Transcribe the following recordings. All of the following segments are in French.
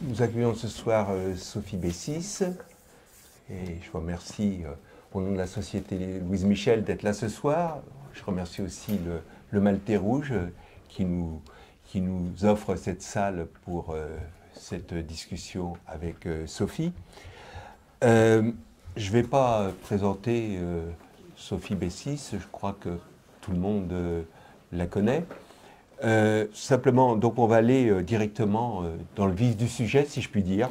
Nous accueillons ce soir Sophie Bessis, et je vous remercie au nom de la Société Louise Michel d'être là ce soir. Je remercie aussi le Maltais Rouge qui nous offre cette salle pour cette discussion avec Sophie. Je ne vais pas présenter Sophie Bessis, je crois que tout le monde la connaît. Simplement, donc on va aller directement dans le vif du sujet, si je puis dire.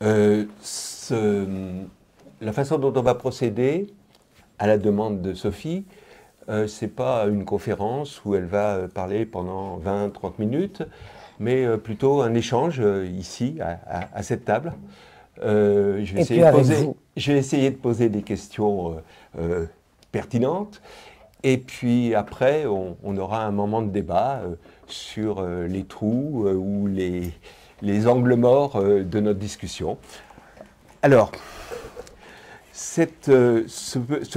La façon dont on va procéder, à la demande de Sophie, c'est pas une conférence où elle va parler pendant 20-30 minutes, mais plutôt un échange ici, à cette table. Je vais essayer de poser des questions pertinentes. Et puis après, on aura un moment de débat sur les trous ou les angles morts de notre discussion. Alors, ce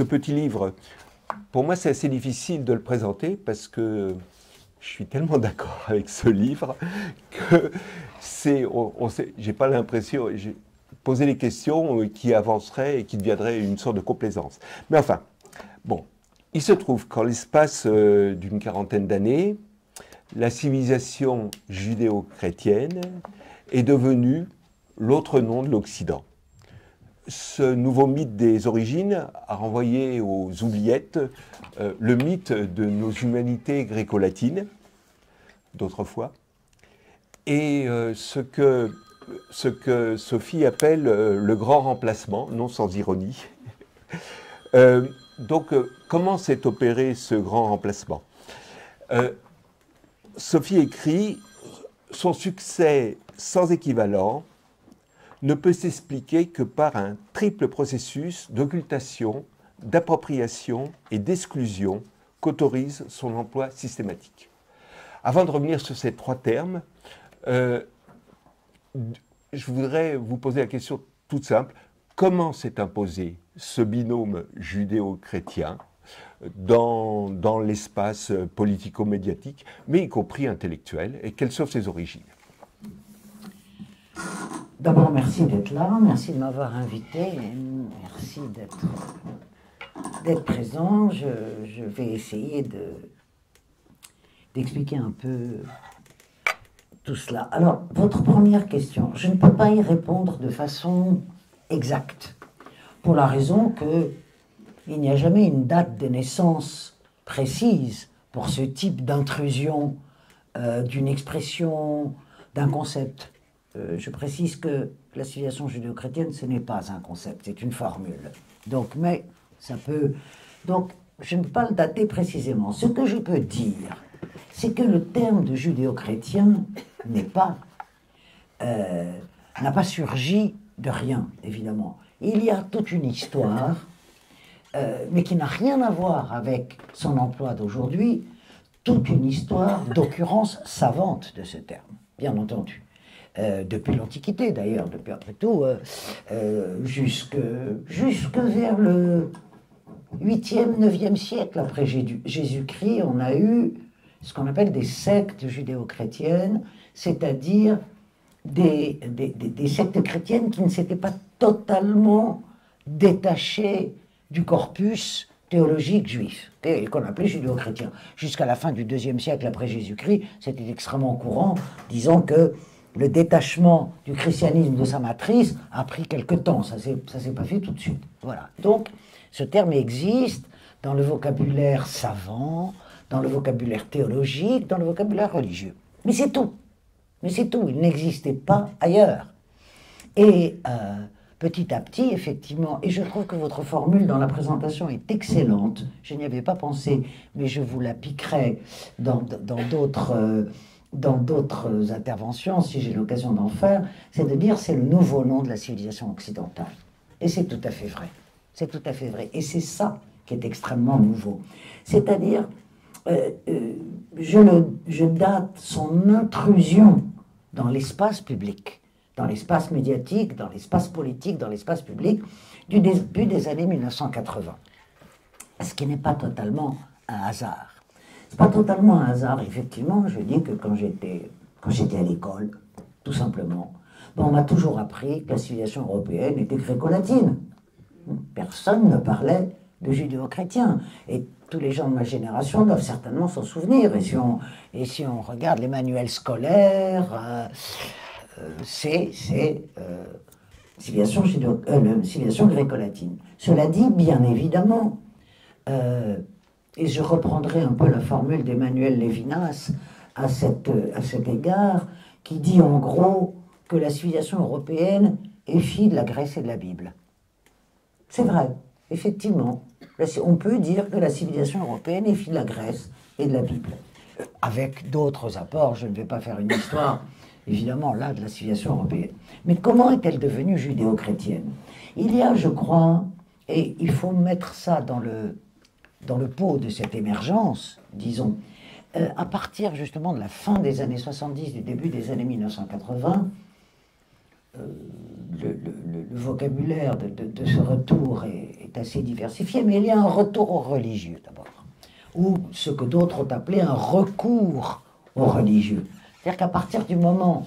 petit livre, pour moi, c'est assez difficile de le présenter parce que je suis tellement d'accord avec ce livre que j'ai pas l'impression, j'ai posé des questions qui avanceraient et qui deviendraient une sorte de complaisance. Mais enfin, bon. Il se trouve qu'en l'espace d'une quarantaine d'années, la civilisation judéo-chrétienne est devenue l'autre nom de l'Occident. Ce nouveau mythe des origines a renvoyé aux oubliettes le mythe de nos humanités gréco-latines d'autrefois et ce que Sophie appelle le grand remplacement, non sans ironie. Donc, comment s'est opéré ce grand remplacement? Sophie écrit « Son succès sans équivalent ne peut s'expliquer que par un triple processus d'occultation, d'appropriation et d'exclusion qu'autorise son emploi systématique. » Avant de revenir sur ces trois termes, je voudrais vous poser la question toute simple. Comment s'est imposé ce binôme judéo-chrétien dans l'espace politico-médiatique, mais y compris intellectuel, et quelles sont ses origines? D'abord, merci d'être là, merci de m'avoir invité, merci d'être présent. Je vais essayer d'expliquer un peu tout cela. Alors, votre première question, je ne peux pas y répondre de façon exact, pour la raison qu'il n'y a jamais une date de naissance précise pour ce type d'intrusion d'une expression, d'un concept. Je précise que la civilisation judéo-chrétienne, ce n'est pas un concept, c'est une formule. Donc, mais ça peut... Donc, je ne peux pas le dater précisément. Ce que je peux dire, c'est que le terme de judéo-chrétien n'a pas surgi de rien, évidemment. Il y a toute une histoire, mais qui n'a rien à voir avec son emploi d'aujourd'hui, toute une histoire d'occurrence savante de ce terme, bien entendu. Depuis l'Antiquité, d'ailleurs, depuis après tout, jusque vers le 8e, 9e siècle après Jésus-Christ, on a eu ce qu'on appelle des sectes judéo-chrétiennes, c'est-à-dire des sectes chrétiennes qui ne s'étaient pas totalement détachées du corpus théologique juif, et qu'on appelait judéo-chrétien. Jusqu'à la fin du IIe siècle après Jésus-Christ, c'était extrêmement courant, disons que le détachement du christianisme de sa matrice a pris quelque temps, ça s'est pas fait tout de suite. Voilà. Donc, ce terme existe dans le vocabulaire savant, dans le vocabulaire théologique, dans le vocabulaire religieux. Mais c'est tout. Mais c'est tout, il n'existait pas ailleurs. Et petit à petit, effectivement, et je trouve que votre formule dans la présentation est excellente, je n'y avais pas pensé, mais je vous la piquerai dans d'autres interventions, si j'ai l'occasion d'en faire, c'est de dire c'est le nouveau nom de la civilisation occidentale. Et c'est tout à fait vrai. C'est tout à fait vrai. Et c'est ça qui est extrêmement nouveau. C'est-à-dire... je date son intrusion dans l'espace public, dans l'espace médiatique, dans l'espace politique, dans l'espace public, du début des années 1980. Ce qui n'est pas totalement un hasard. C'est pas totalement un hasard, effectivement. Je dis que quand j'étais à l'école, tout simplement. Ben, on m'a toujours appris que la civilisation européenne était gréco-latine. Personne ne parlait de judéo-chrétien. Et tous les gens de ma génération doivent certainement s'en souvenir. Et si on regarde les manuels scolaires, c'est civilisation gréco-latine. Cela dit, bien évidemment, et je reprendrai un peu la formule d'Emmanuel Lévinas à cet égard, qui dit en gros que la civilisation européenne est fille de la Grèce et de la Bible. C'est vrai, effectivement. On peut dire que la civilisation européenne est fille de la Grèce et de la Bible. Avec d'autres apports, je ne vais pas faire une histoire, évidemment, là, de la civilisation européenne. Mais comment est-elle devenue judéo-chrétienne? Il y a, je crois, et il faut mettre ça dans le pot de cette émergence, disons, à partir justement de la fin des années 70, du début des années 1980, le vocabulaire de ce retour est assez diversifié, mais il y a un retour au religieux d'abord, ou ce que d'autres ont appelé un recours au religieux. C'est-à-dire qu'à partir du moment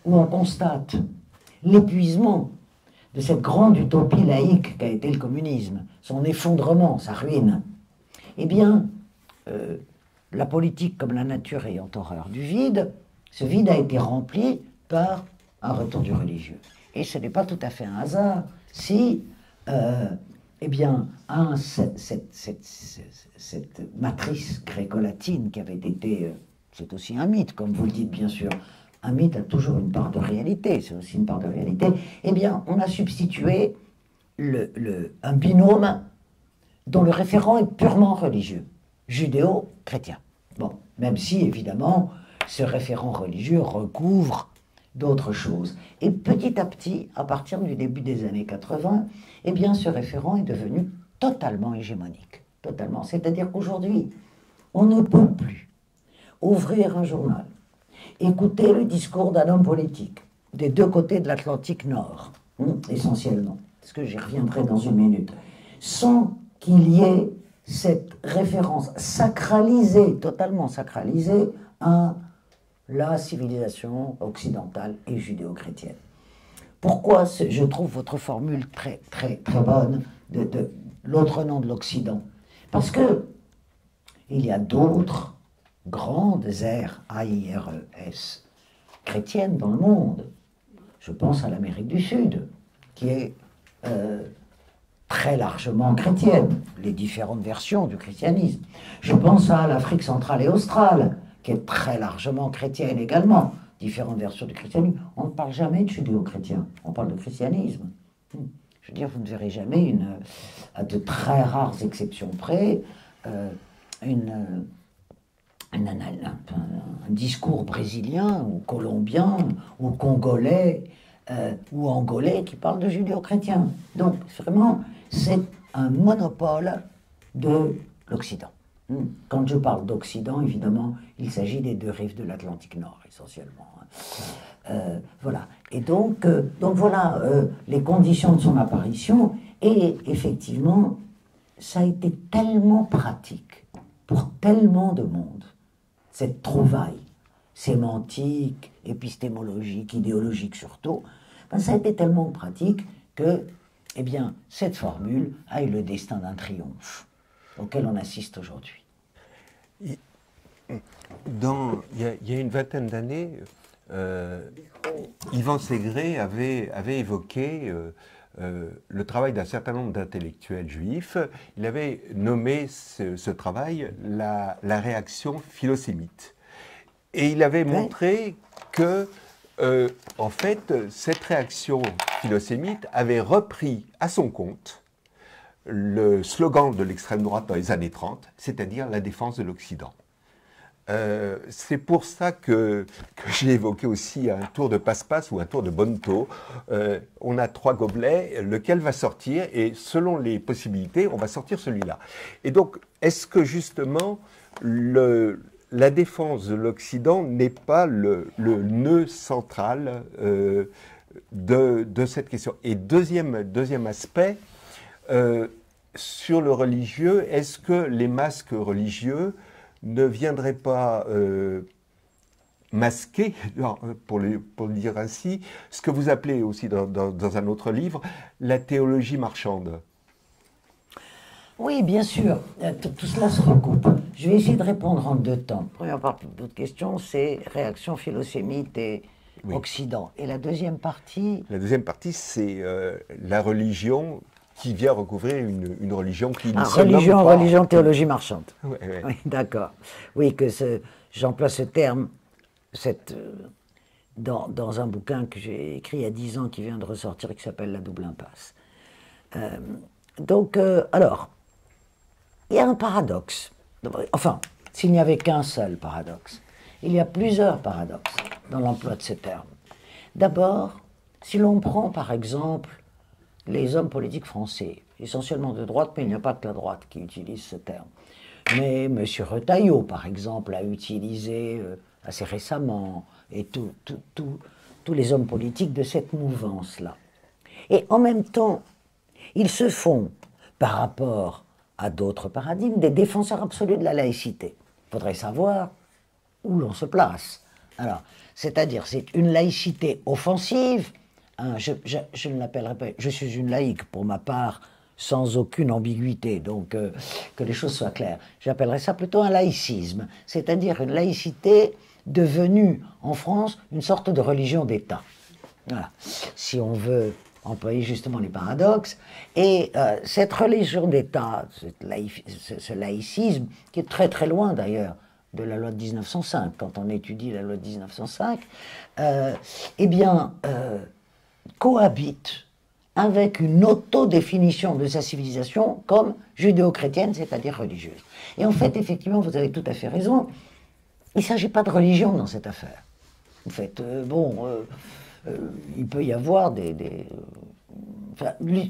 où on constate l'épuisement de cette grande utopie laïque qu'a été le communisme, son effondrement, sa ruine, eh bien, la politique comme la nature ayant horreur du vide, ce vide a été rempli par un retour du religieux. Et ce n'est pas tout à fait un hasard si, eh bien, cette matrice gréco-latine qui avait été, c'est aussi un mythe, comme vous le dites bien sûr, un mythe a toujours une part de réalité, c'est aussi une part de réalité, eh bien, on a substitué un binôme dont le référent est purement religieux, judéo-chrétien. Bon, même si, évidemment, ce référent religieux recouvre d'autres choses. Et petit à petit, à partir du début des années 80, eh bien, ce référent est devenu totalement hégémonique. Totalement. C'est-à-dire qu'aujourd'hui, on ne peut plus ouvrir un journal, écouter le discours d'un homme politique, des deux côtés de l'Atlantique Nord, essentiellement, parce que j'y reviendrai dans une minute, sans qu'il y ait cette référence sacralisée, totalement sacralisée, à la civilisation occidentale et judéo-chrétienne. Pourquoi je trouve votre formule très, très, très bonne de l'autre nom de l'Occident? Parce que il y a d'autres grandes aires, A-I-R-E-S, chrétiennes dans le monde. Je pense à l'Amérique du Sud, qui est très largement chrétienne, les différentes versions du christianisme. Je pense à l'Afrique centrale et australe, qui est très largement chrétienne également, différentes versions du christianisme. On ne parle jamais de judéo-chrétien, on parle de christianisme. Je veux dire, vous ne verrez jamais, à de très rares exceptions près, un discours brésilien ou colombien ou congolais ou angolais qui parle de judéo-chrétien. Donc, vraiment, c'est un monopole de l'Occident. Quand je parle d'Occident, évidemment, il s'agit des deux rives de l'Atlantique Nord, essentiellement. Voilà. Et donc voilà les conditions de son apparition. Et effectivement, ça a été tellement pratique pour tellement de monde, cette trouvaille sémantique, épistémologique, idéologique surtout, ben, ça a été tellement pratique que, eh bien, cette formule a eu le destin d'un triomphe auquel on assiste aujourd'hui. Il y a une vingtaine d'années, Yvan Segré avait évoqué le travail d'un certain nombre d'intellectuels juifs. Il avait nommé ce travail la réaction philosémite. Et il avait montré que, en fait, cette réaction philosémite avait repris à son compte le slogan de l'extrême droite dans les années 30, c'est-à-dire la défense de l'Occident. C'est pour ça que j'ai évoqué aussi un tour de passe-passe ou un tour de bonneto. On a 3 gobelets, lequel va sortir, et selon les possibilités, on va sortir celui-là. Et donc, est-ce que justement, la défense de l'Occident n'est pas le nœud central de cette question? Et deuxième aspect, sur le religieux, est-ce que les masques religieux ne viendraient pas masquer, pour le dire ainsi, ce que vous appelez aussi dans un autre livre, la théologie marchande. Oui, bien sûr, tout cela se recoupe. Je vais essayer de répondre en 2 temps. La première partie de votre question, c'est réaction philosémite et Occident. Et la deuxième partie... La deuxième partie, c'est la religion qui vient recouvrir une religion qui ne se nomme pas. Religion, théologie marchande. Ouais, ouais. Oui, d'accord. Oui, j'emploie ce terme dans un bouquin que j'ai écrit il y a 10 ans, qui vient de ressortir, qui s'appelle La double impasse. Alors, il y a un paradoxe. Enfin, s'il n'y avait qu'un seul paradoxe, il y a plusieurs paradoxes dans l'emploi de ce terme. D'abord, si l'on prend par exemple les hommes politiques français, essentiellement de droite, mais il n'y a pas que la droite qui utilise ce terme. Mais M. Retailleau, par exemple, l'a utilisé assez récemment, et tous les hommes politiques de cette mouvance-là. Et en même temps, ils se font, par rapport à d'autres paradigmes, des défenseurs absolus de la laïcité. Il faudrait savoir où l'on se place. Alors, c'est-à-dire, c'est une laïcité offensive. Hein, je ne l'appellerai pas, je suis une laïque pour ma part, sans aucune ambiguïté, donc que les choses soient claires. J'appellerais ça plutôt un laïcisme, c'est-à-dire une laïcité devenue en France une sorte de religion d'État. Voilà. Si on veut employer justement les paradoxes. Et cette religion d'État, ce laïcisme, qui est très très loin d'ailleurs de la loi de 1905, quand on étudie la loi de 1905, cohabite avec une autodéfinition de sa civilisation comme judéo-chrétienne, c'est-à-dire religieuse. Et en fait, effectivement, vous avez tout à fait raison, il ne s'agit pas de religion dans cette affaire. En fait, il peut y avoir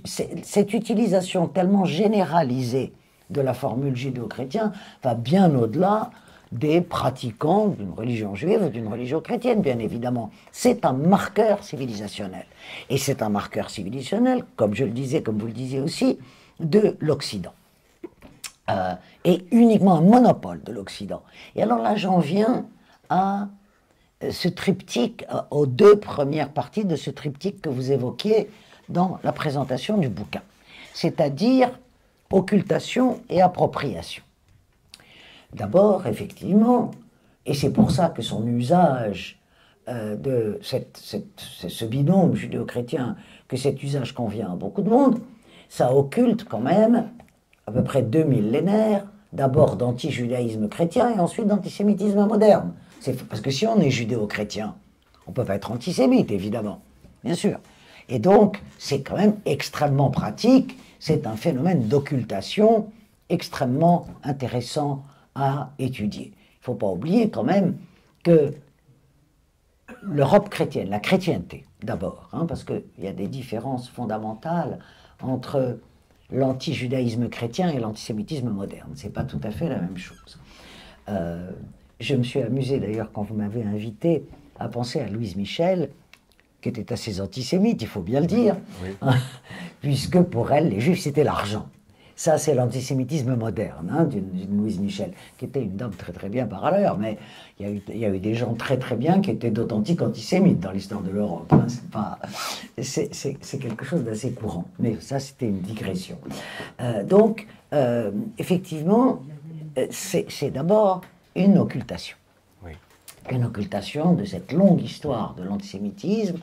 cette utilisation tellement généralisée de la formule judéo-chrétien va bien au-delà des pratiquants d'une religion juive ou d'une religion chrétienne, bien évidemment. C'est un marqueur civilisationnel. Et c'est un marqueur civilisationnel, comme je le disais, comme vous le disiez aussi, de l'Occident. Et uniquement un monopole de l'Occident. Et alors là, j'en viens à ce triptyque, aux 2 premières parties de ce triptyque que vous évoquiez dans la présentation du bouquin, c'est-à-dire occultation et appropriation. D'abord, effectivement, et c'est pour ça que son usage de ce binôme judéo-chrétien, que cet usage convient à beaucoup de monde, ça occulte quand même à peu près 2 millénaires, d'abord d'anti-judaïsme chrétien et ensuite d'antisémitisme moderne. Parce que si on est judéo-chrétien, on ne peut pas être antisémite, évidemment, bien sûr. Et donc, c'est quand même extrêmement pratique, c'est un phénomène d'occultation extrêmement intéressant à étudier. Il ne faut pas oublier quand même que l'Europe chrétienne, la chrétienté d'abord, hein, parce qu'il y a des différences fondamentales entre l'anti-judaïsme chrétien et l'antisémitisme moderne. Ce n'est pas tout à fait la même chose. Je me suis amusé d'ailleurs quand vous m'avez invité à penser à Louise Michel, qui était assez antisémite, il faut bien le dire, oui. Puisque pour elle, les Juifs, c'était l'argent. Ça, c'est l'antisémitisme moderne, hein, d'une Louise Michel, qui était une dame très très bien par ailleurs, mais il y a eu des gens très très bien qui étaient d'authentiques antisémites dans l'histoire de l'Europe. Hein. C'est quelque chose d'assez courant, mais ça, c'était une digression. Effectivement, c'est d'abord une occultation. Oui. Une occultation de cette longue histoire de l'antisémitisme,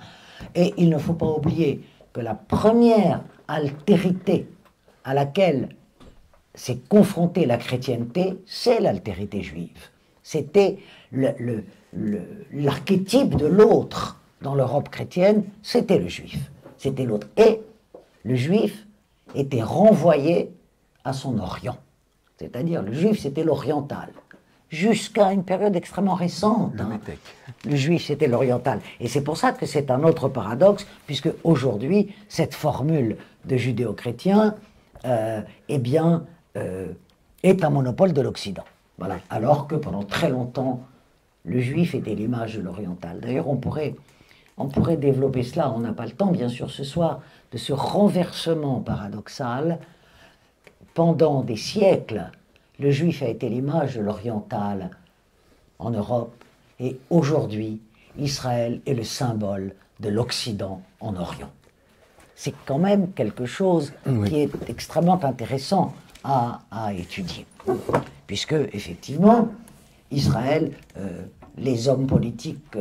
et il ne faut pas oublier que la première altérité à laquelle s'est confrontée la chrétienté, c'est l'altérité juive. C'était l'archétype de l'autre dans l'Europe chrétienne, c'était le juif. C'était l'autre. Et le juif était renvoyé à son Orient. C'est-à-dire, le juif, c'était l'oriental. Jusqu'à une période extrêmement récente. Hein. Le juif, c'était l'oriental. Et c'est pour ça que c'est un autre paradoxe, puisque aujourd'hui, cette formule de judéo-chrétien, est un monopole de l'Occident. Voilà. Alors que pendant très longtemps, le juif était l'image de l'oriental. D'ailleurs, on pourrait développer cela, on n'a pas le temps, bien sûr, ce soir, de ce renversement paradoxal. Pendant des siècles, le juif a été l'image de l'oriental en Europe, Et aujourd'hui, Israël est le symbole de l'Occident en Orient. C'est quand même quelque chose qui est extrêmement intéressant à étudier. Puisque, effectivement, Israël, les hommes politiques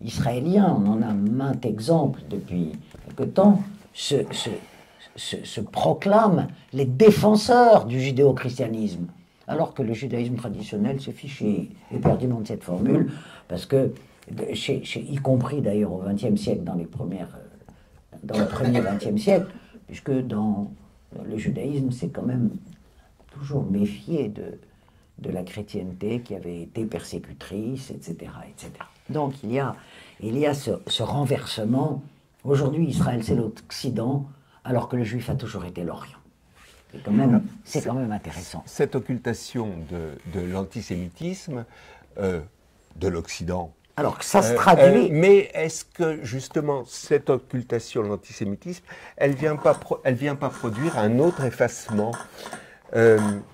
israéliens, on en a maints exemples depuis quelque temps, se proclament les défenseurs du judéo-christianisme, alors que le judaïsme traditionnel se fiche éperdument de cette formule, parce que, y compris d'ailleurs au XXe siècle, dans le premier XXe siècle, puisque dans le judaïsme, c'est quand même toujours méfié de la chrétienté qui avait été persécutrice, etc., etc. Donc il y a ce renversement. Aujourd'hui, Israël, c'est l'Occident, alors que le juif a toujours été l'Orient. C'est quand même intéressant. Cette occultation de l'antisémitisme de l'Occident. Alors que ça se traduit. Mais est-ce que justement cette occultation de l'antisémitisme, elle vient pas produire un autre effacement?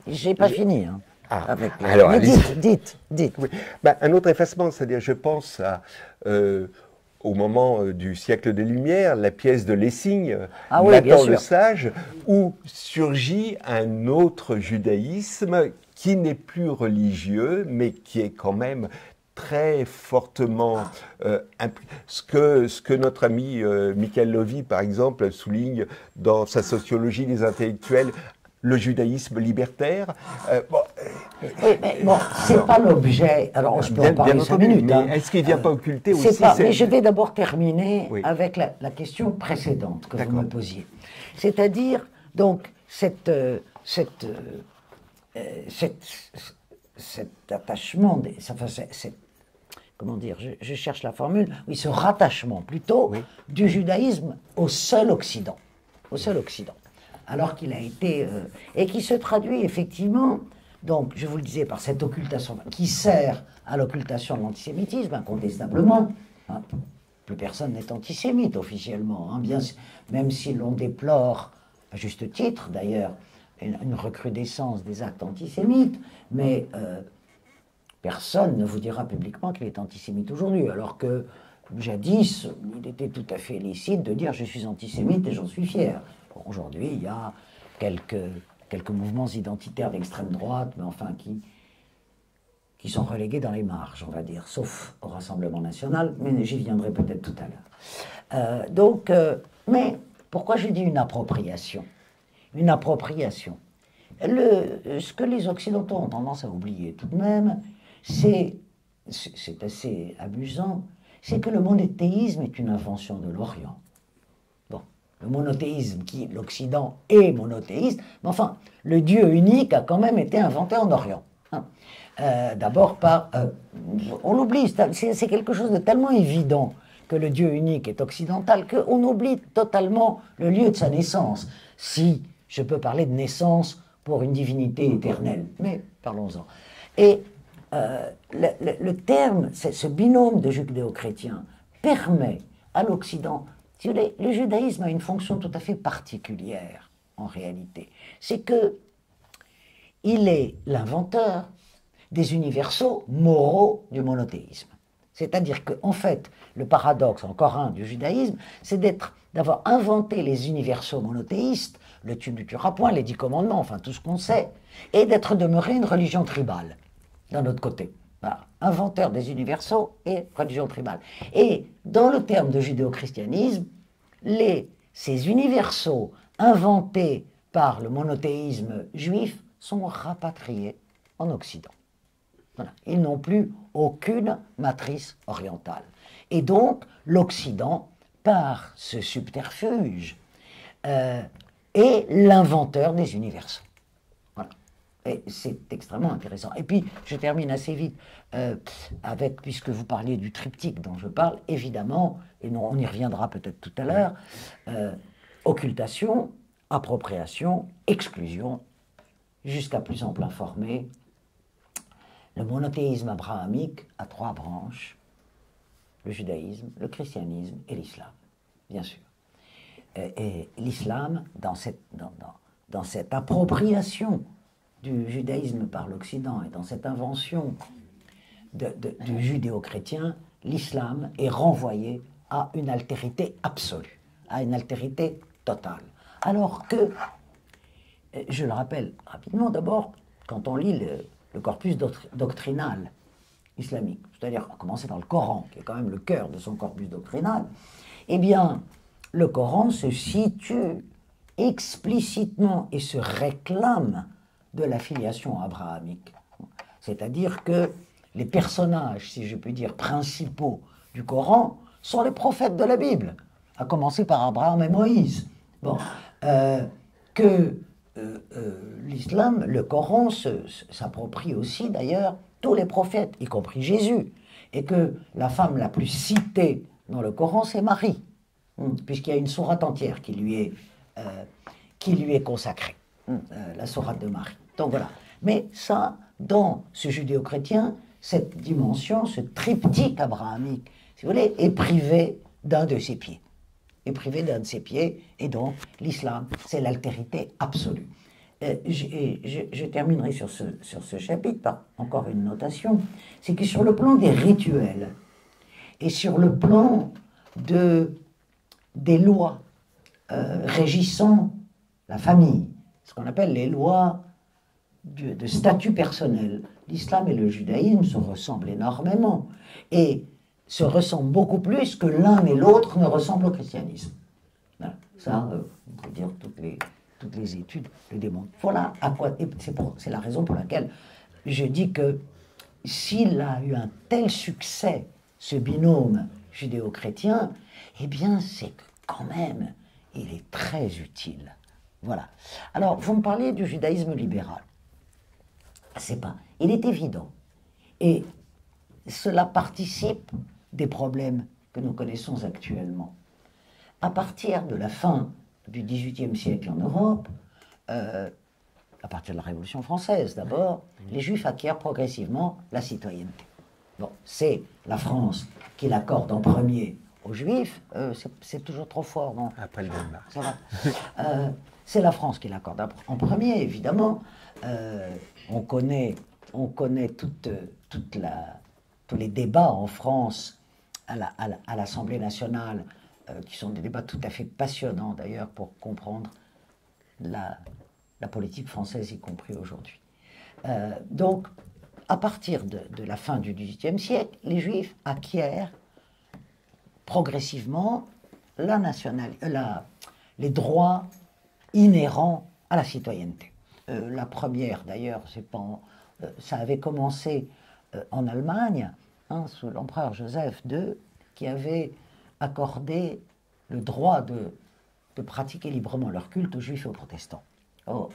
J'ai pas fini. Hein. Avec alors, dites. Oui. Ben, un autre effacement, c'est-à-dire, je pense au moment du siècle des Lumières, la pièce de Lessing, Nathan le Sage, où surgit un autre judaïsme qui n'est plus religieux, mais qui est quand même très fortement ce que notre ami Michael Lovy, par exemple, souligne dans sa sociologie des intellectuels, le judaïsme libertaire. Oui, mais bon, c'est pas l'objet. Alors, je peux en parler 5 minutes. Mais est-ce qu'il ne vient pas occulter aussi Mais je vais d'abord terminer avec la question précédente que vous me posiez. C'est-à-dire, donc, cet attachement, comment dire, je cherche la formule, oui, ce rattachement plutôt du judaïsme au seul Occident. Au seul Occident. Alors qu'il a été, et qui se traduit effectivement, donc je vous le disais, par cette occultation, qui sert à l'occultation de l'antisémitisme, incontestablement. Hein, plus personne n'est antisémite officiellement, hein, même si l'on déplore, à juste titre d'ailleurs, une recrudescence des actes antisémites, mais personne ne vous dira publiquement qu'il est antisémite aujourd'hui, alors que jadis, il était tout à fait licite de dire « je suis antisémite et j'en suis fier ». Aujourd'hui, il y a quelques mouvements identitaires d'extrême droite, mais enfin qui sont relégués dans les marges, on va dire, sauf au Rassemblement national, mais j'y viendrai peut-être tout à l'heure. Mais pourquoi je dis une appropriation? Une appropriation. Ce que les Occidentaux ont tendance à oublier tout de même, c'est assez amusant, c'est que le monothéisme est une invention de l'Orient. Le monothéisme, l'Occident est monothéiste, mais enfin, le Dieu unique a quand même été inventé en Orient. Hein. D'abord on l'oublie, c'est quelque chose de tellement évident que le Dieu unique est occidental qu'on oublie totalement le lieu de sa naissance, si je peux parler de naissance pour une divinité éternelle, mais parlons-en. Et le terme, ce binôme de judéo-chrétien permet à l'Occident. Le judaïsme a une fonction tout à fait particulière, en réalité. C'est que il est l'inventeur des universaux moraux du monothéisme. C'est-à-dire qu'en fait, le paradoxe, encore un, du judaïsme, c'est d'avoir inventé les universaux monothéistes, le tu ne tueras point, les 10 commandements, enfin tout ce qu'on sait, et d'être demeuré une religion tribale, d'un autre côté. Voilà. Inventeur des universaux et religion tribale. Et dans le terme de judéo-christianisme, ces universaux inventés par le monothéisme juif sont rapatriés en Occident. Voilà. Ils n'ont plus aucune matrice orientale. Et donc, l'Occident, par ce subterfuge, est l'inventeur des universaux. Voilà. Et c'est extrêmement intéressant. Et puis, je termine assez vite puisque vous parliez du triptyque dont je parle, évidemment, et on y reviendra peut-être tout à l'heure, occultation, appropriation, exclusion, jusqu'à plus ample informé. Le monothéisme abrahamique a 3 branches, le judaïsme, le christianisme et l'islam, bien sûr. Et l'islam, dans cette appropriation du judaïsme par l'Occident et dans cette invention du judéo-chrétien, l'islam est renvoyé à une altérité absolue, à une altérité totale. Alors que, je le rappelle rapidement d'abord, quand on lit le corpus doctrinal islamique, c'est-à-dire à commencer par le Coran, qui est quand même le cœur de son corpus doctrinal, eh bien, le Coran se situe explicitement et se réclame de la filiation abrahamique. C'est-à-dire que les personnages, si je puis dire, principaux du Coran sont les prophètes de la Bible, à commencer par Abraham et Moïse. Bon, l'islam, le Coran s'approprie aussi d'ailleurs tous les prophètes, y compris Jésus, et que la femme la plus citée dans le Coran, c'est Marie, puisqu'il y a une sourate entière qui lui est consacrée, la sourate de Marie. Donc voilà. Mais ça, dans ce judéo-chrétien, cette dimension, ce triptyque abrahamique, si vous voulez, est privé d'un de ses pieds. Est privé d'un de ses pieds, et donc l'islam, c'est l'altérité absolue. Je terminerai sur ce chapitre par encore une notation, c'est que sur le plan des rituels et sur le plan des lois régissant la famille, ce qu'on appelle les lois de statut personnel, l'islam et le judaïsme se ressemblent énormément et se ressemblent beaucoup plus que l'un et l'autre ne ressemblent au christianisme. Voilà. Ça, on peut dire toutes les études le démontrent. Voilà à quoi. C'est la raison pour laquelle je dis que s'il a eu un tel succès, ce binôme judéo-chrétien, eh bien, c'est que quand même, il est très utile. Voilà. Alors, vous me parliez du judaïsme libéral. C'est pas. Il est évident. Et cela participe des problèmes que nous connaissons actuellement. À partir de la fin du XVIIIe siècle en Europe, à partir de la Révolution française d'abord, les Juifs acquièrent progressivement la citoyenneté. Bon, c'est la France qui l'accorde en premier aux Juifs, c'est toujours trop fort, non? Après le Danemark. Ça va. C'est la France qui l'accorde en premier, évidemment. On connaît tous les débats en France à l'Assemblée nationale, qui sont des débats tout à fait passionnants d'ailleurs pour comprendre la politique française, y compris aujourd'hui. Donc, à partir de la fin du XVIIIe siècle, les Juifs acquièrent progressivement les droits inhérents à la citoyenneté. La première, d'ailleurs, ça avait commencé en Allemagne, sous l'empereur Joseph II, qui avait accordé le droit de pratiquer librement leur culte aux Juifs et aux protestants, au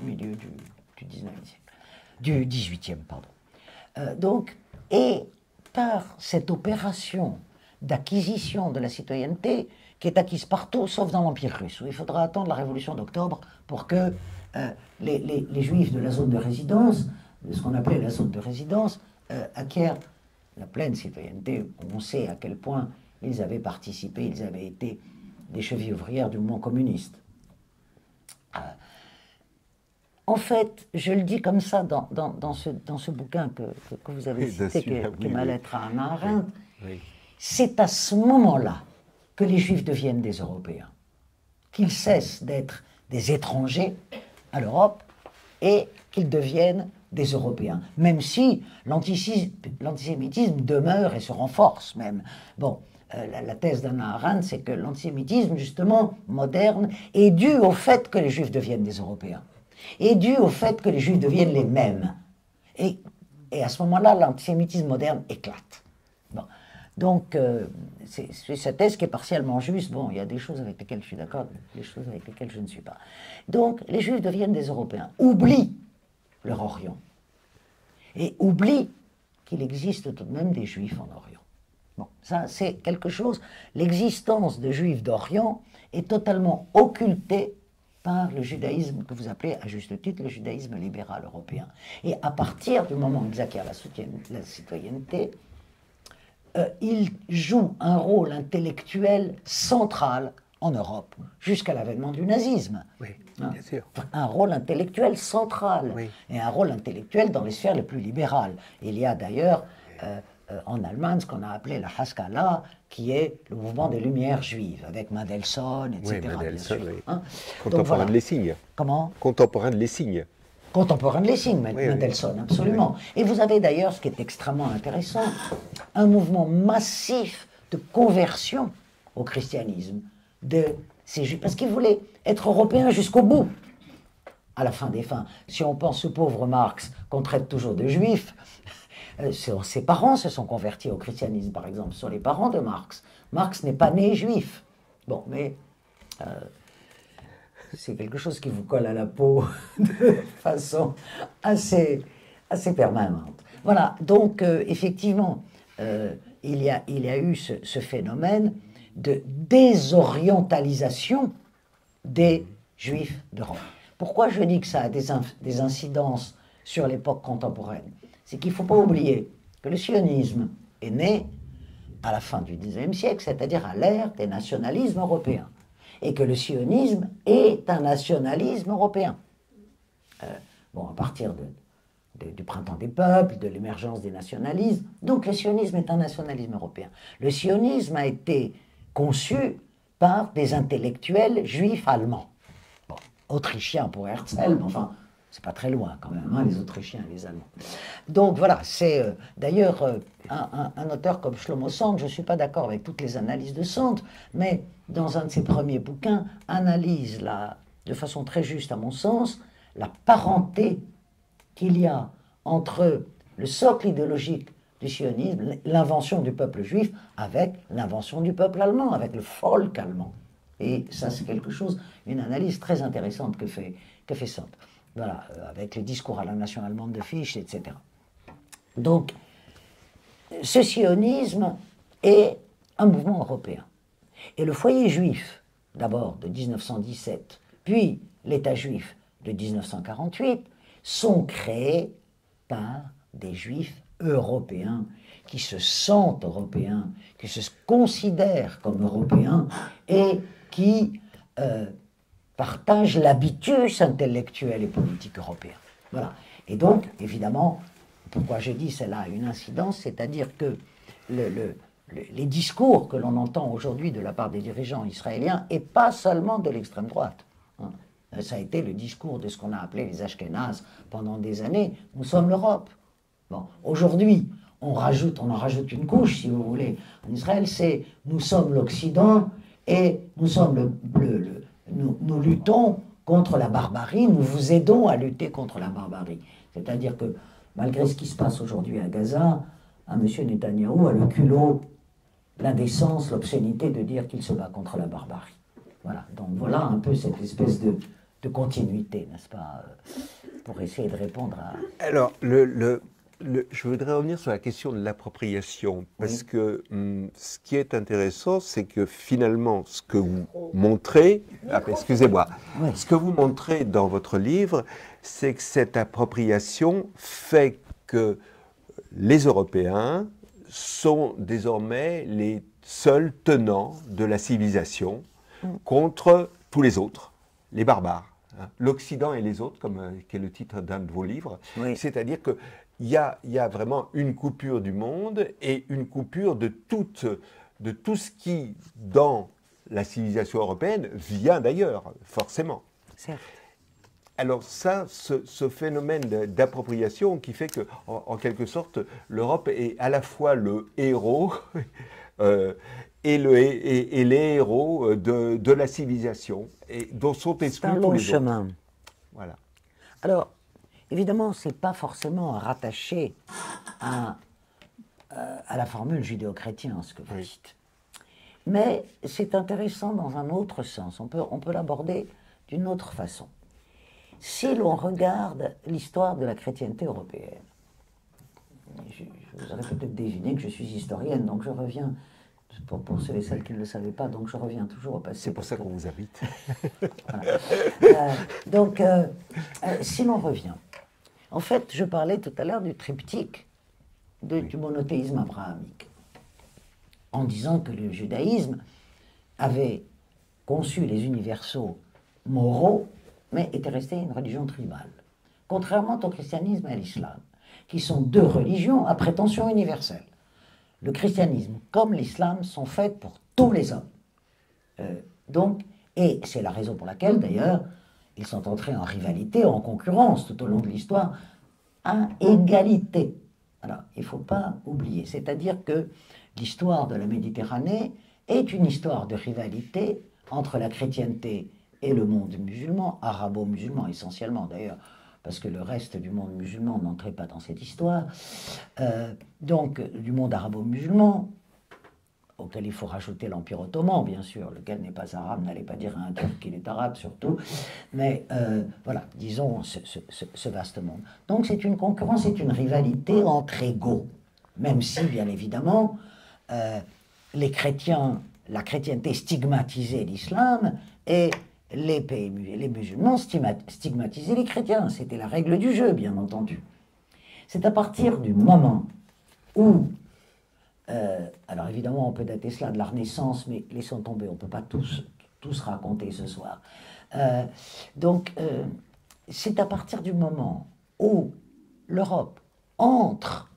milieu du XVIIIe, pardon. Donc, et par cette opération d'acquisition de la citoyenneté, qui est acquise partout, sauf dans l'Empire russe, où il faudra attendre la Révolution d'octobre pour que les Juifs de la zone de résidence, de ce qu'on appelait la zone de résidence, acquièrent la pleine citoyenneté. On sait à quel point ils avaient participé, ils avaient été des chevilles ouvrières du mouvement communiste. En fait, je le dis comme ça dans ce bouquin que vous avez cité, qui est ma lettre à Hannah Arendt, c'est à ce moment-là que les Juifs deviennent des Européens, qu'ils cessent d'être des étrangers à l'Europe et qu'ils deviennent des Européens, même si l'antisémitisme demeure et se renforce même. Bon, la thèse d'Hannah Arendt, c'est que l'antisémitisme, justement, moderne, est dû au fait que les Juifs deviennent des Européens, est dû au fait que les Juifs deviennent les mêmes. Et à ce moment-là, l'antisémitisme moderne éclate. Bon. Donc, c'est cette thèse qui est partiellement juste. Bon, il y a des choses avec lesquelles je suis d'accord, des choses avec lesquelles je ne suis pas. Donc, les Juifs deviennent des Européens, oublient leur Orient, et oublient qu'il existe tout de même des Juifs en Orient. Bon, ça, c'est quelque chose. L'existence de Juifs d'Orient est totalement occultée par le judaïsme que vous appelez, à juste titre, le judaïsme libéral européen. Et à partir du moment où ils acquièrent la citoyenneté, il joue un rôle intellectuel central en Europe, jusqu'à l'avènement du nazisme. Oui, Hein. bien sûr. Un rôle intellectuel central, Oui. et un rôle intellectuel dans les sphères les plus libérales. Il y a d'ailleurs en Allemagne ce qu'on a appelé la Haskalah, qui est le mouvement des Lumières juives, avec Mendelssohn, etc. Oui, Mendelssohn, bien sûr. oui. Hein. Contemporain Donc, voilà. de Lessing. Comment? Contemporain de Lessing. Contemporain de Lessing, Oui, Mendelssohn, absolument. Et vous avez d'ailleurs, ce qui est extrêmement intéressant, un mouvement massif de conversion au christianisme de ces Juifs, parce qu'ils voulaient être européens jusqu'au bout, à la fin des fins. Si on pense au pauvre Marx, qu'on traite toujours de juif, ses parents se sont convertis au christianisme, par exemple, ce sont les parents de Marx. Marx n'est pas né juif. Bon, mais c'est quelque chose qui vous colle à la peau de façon assez permanente. Voilà, donc effectivement, il y a eu ce phénomène de désorientalisation des Juifs d'Europe. Pourquoi je dis que ça a des incidences sur l'époque contemporaine? C'est qu'il ne faut pas oublier que le sionisme est né à la fin du XIXe siècle, c'est-à-dire à l'ère des nationalismes européens, et que le sionisme est un nationalisme européen. Bon, à partir du printemps des peuples, de l'émergence des nationalismes, donc le sionisme est un nationalisme européen. Le sionisme a été conçu par des intellectuels juifs allemands. Bon, autrichiens pour Herzl, mais enfin, c'est pas très loin quand même, hein, les Autrichiens et les Allemands. Donc voilà, c'est d'ailleurs un auteur comme Shlomo Sand, je ne suis pas d'accord avec toutes les analyses de Sand, mais dans un de ses premiers bouquins, analyse de façon très juste à mon sens, la parenté qu'il y a entre le socle idéologique du sionisme, l'invention du peuple juif, avec l'invention du peuple allemand, avec le folk allemand. Et ça, c'est quelque chose, une analyse très intéressante que fait Sand. Voilà, avec le discours à la nation allemande de Fichte, etc. Donc, ce sionisme est un mouvement européen. Et le foyer juif, d'abord de 1917, puis l'État juif de 1948, sont créés par des juifs européens qui se sentent européens, qui se considèrent comme européens et qui partagent l'habitus intellectuel et politique européen. Voilà. Et donc, évidemment, pourquoi je dis cela a une incidence, c'est-à-dire que les discours que l'on entend aujourd'hui de la part des dirigeants israéliens, et pas seulement de l'extrême droite, hein. Ça a été le discours de ce qu'on a appelé les Ashkénazes pendant des années. Nous sommes l'Europe. Bon, aujourd'hui, on en rajoute une couche, si vous voulez. En Israël, c'est nous sommes l'Occident et nous luttons contre la barbarie, nous vous aidons à lutter contre la barbarie. C'est-à-dire que, malgré ce qui se passe aujourd'hui à Gaza, M. Netanyahou a le culot, l'indécence, l'obscénité de dire qu'il se bat contre la barbarie. Voilà, donc voilà un peu cette espèce de continuité, n'est-ce pas, pour essayer de répondre à... Alors, je voudrais revenir sur la question de l'appropriation, parce que ce qui est intéressant, c'est que finalement, ce que vous montrez, excusez-moi, ce que vous montrez dans votre livre, c'est que cette appropriation fait que les Européens sont désormais les seuls tenants de la civilisation contre tous les autres, les barbares. L'Occident et les autres, qui est le titre d'un de vos livres, oui. C'est-à-dire qu'il y a vraiment une coupure du monde et une coupure de tout ce qui, dans la civilisation européenne, vient d'ailleurs, forcément. Certes. Alors ça, ce phénomène d'appropriation qui fait que, en quelque sorte, l'Europe est à la fois le héros et les héros de la civilisation, et dont sont exclus tous les chemin. Autres. Voilà. Alors, évidemment, ce n'est pas forcément rattaché à la formule judéo-chrétienne, ce que vous dites. Mais c'est intéressant dans un autre sens. On peut l'aborder d'une autre façon. Si l'on regarde l'histoire de la chrétienté européenne, vous aurez peut-être deviné que je suis historienne, donc je reviens... Pour ceux et celles qui ne le savaient pas, donc je reviens toujours au passé. C'est pour ça qu'on vous habite. Voilà. Donc, si l'on revient, en fait, je parlais tout à l'heure du triptyque du monothéisme abrahamique, en disant que le judaïsme avait conçu les universaux moraux, mais était restée une religion tribale. Contrairement au christianisme et à l'islam, qui sont deux religions à prétention universelle. Le christianisme comme l'islam sont faits pour tous les hommes. Et c'est la raison pour laquelle, d'ailleurs, ils sont entrés en rivalité, en concurrence tout au long de l'histoire, à égalité. Alors, il ne faut pas oublier. C'est-à-dire que l'histoire de la Méditerranée est une histoire de rivalité entre la chrétienté et le monde musulman, arabo-musulman essentiellement d'ailleurs, parce que le reste du monde musulman n'entrait pas dans cette histoire. Donc, du monde arabo-musulman, auquel il faut rajouter l'Empire ottoman, bien sûr, lequel n'est pas arabe, n'allez pas dire à un Turc qu'il est arabe, surtout, mais voilà, disons, ce vaste monde. Donc c'est une concurrence, c'est une rivalité entre égaux, même si, bien évidemment, les chrétiens, la chrétienté stigmatisait l'islam, et les musulmans stigmatisaient les chrétiens. C'était la règle du jeu, bien entendu. C'est à partir du moment où alors évidemment, on peut dater cela de la Renaissance, mais laissons tomber, on ne peut pas tous raconter ce soir. C'est à partir du moment où l'Europe entre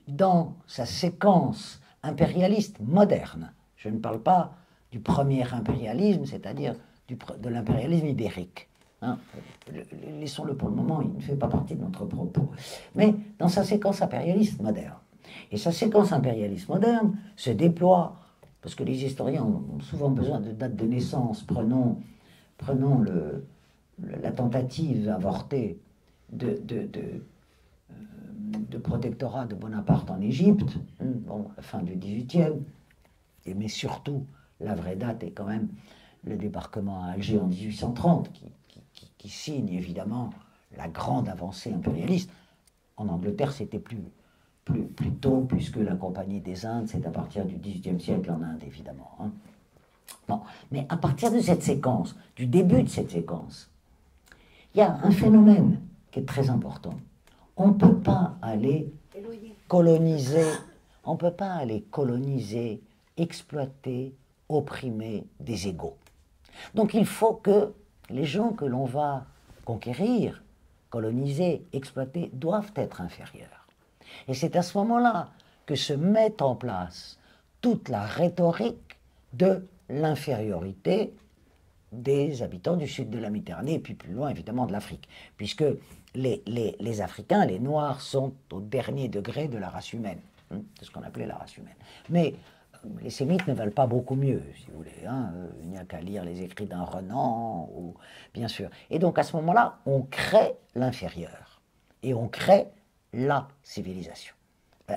dans sa séquence impérialiste moderne, je ne parle pas du premier impérialisme, c'est-à-dire de l'impérialisme ibérique. Hein, laissons-le pour le moment, il ne fait pas partie de notre propos. Mais dans sa séquence impérialiste moderne. Et sa séquence impérialiste moderne se déploie, parce que les historiens ont souvent besoin de dates de naissance. Prenons la tentative avortée de protectorat de Bonaparte en Égypte, bon, la fin du XVIIIe, mais surtout, la vraie date est quand même le débarquement à Alger en 1830, qui signe évidemment la grande avancée impérialiste. En Angleterre, c'était plus tôt, puisque la Compagnie des Indes, c'est à partir du XVIIIe siècle en Inde, évidemment. Hein. Bon, mais à partir de cette séquence, du début de cette séquence, il y a un phénomène qui est très important. On ne peut pas aller coloniser, exploiter, opprimer des égaux. Donc il faut que les gens que l'on va conquérir, coloniser, exploiter, doivent être inférieurs. Et c'est à ce moment-là que se met en place toute la rhétorique de l'infériorité des habitants du sud de la Méditerranée, et puis plus loin, évidemment, de l'Afrique, puisque les Africains, les Noirs, sont au dernier degré de la race humaine, de ce qu'on appelait la race humaine. Mais les Sémites ne valent pas beaucoup mieux, si vous voulez. Hein. Il n'y a qu'à lire les écrits d'un Renan, ou, bien sûr. Et donc, à ce moment-là, on crée l'inférieur, et on crée la civilisation.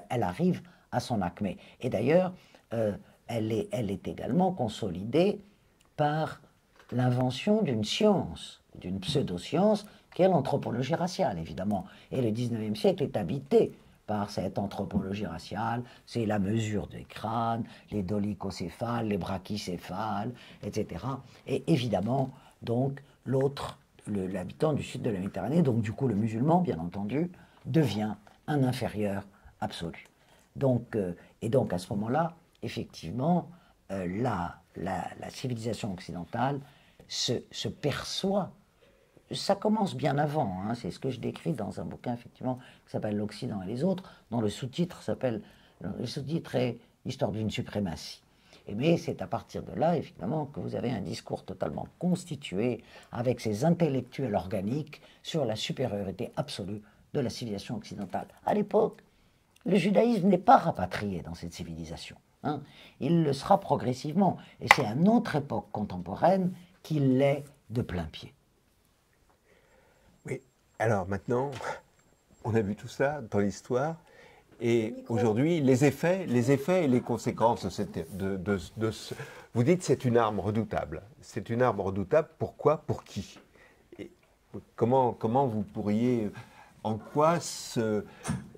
Elle arrive à son acmé. Et d'ailleurs, elle est également consolidée par l'invention d'une science, d'une pseudo-science, qui est l'anthropologie raciale, évidemment. Et le 19e siècle est habité par cette anthropologie raciale, c'est la mesure des crânes, les dolichocéphales, les brachycéphales, etc. Et évidemment, donc, l'habitant du sud de la Méditerranée, donc du coup le musulman, bien entendu, devient un inférieur absolu. Donc, et donc à ce moment-là, effectivement, la civilisation occidentale se perçoit. Ça commence bien avant, hein, c'est ce que je décris dans un bouquin effectivement qui s'appelle L'Occident et les autres, dont le sous-titre est Histoire d'une suprématie. Mais c'est à partir de là, évidemment, que vous avez un discours totalement constitué avec ces intellectuels organiques sur la supériorité absolue de la civilisation occidentale. À l'époque, le judaïsme n'est pas rapatrié dans cette civilisation. Hein. Il le sera progressivement. Et c'est à notre époque contemporaine qu'il l'est de plein pied. Oui, alors maintenant, on a vu tout ça dans l'histoire. Et aujourd'hui, les effets et les conséquences de ce... Vous dites que c'est une arme redoutable. C'est une arme redoutable, pourquoi? Pour qui? Et comment vous pourriez... En quoi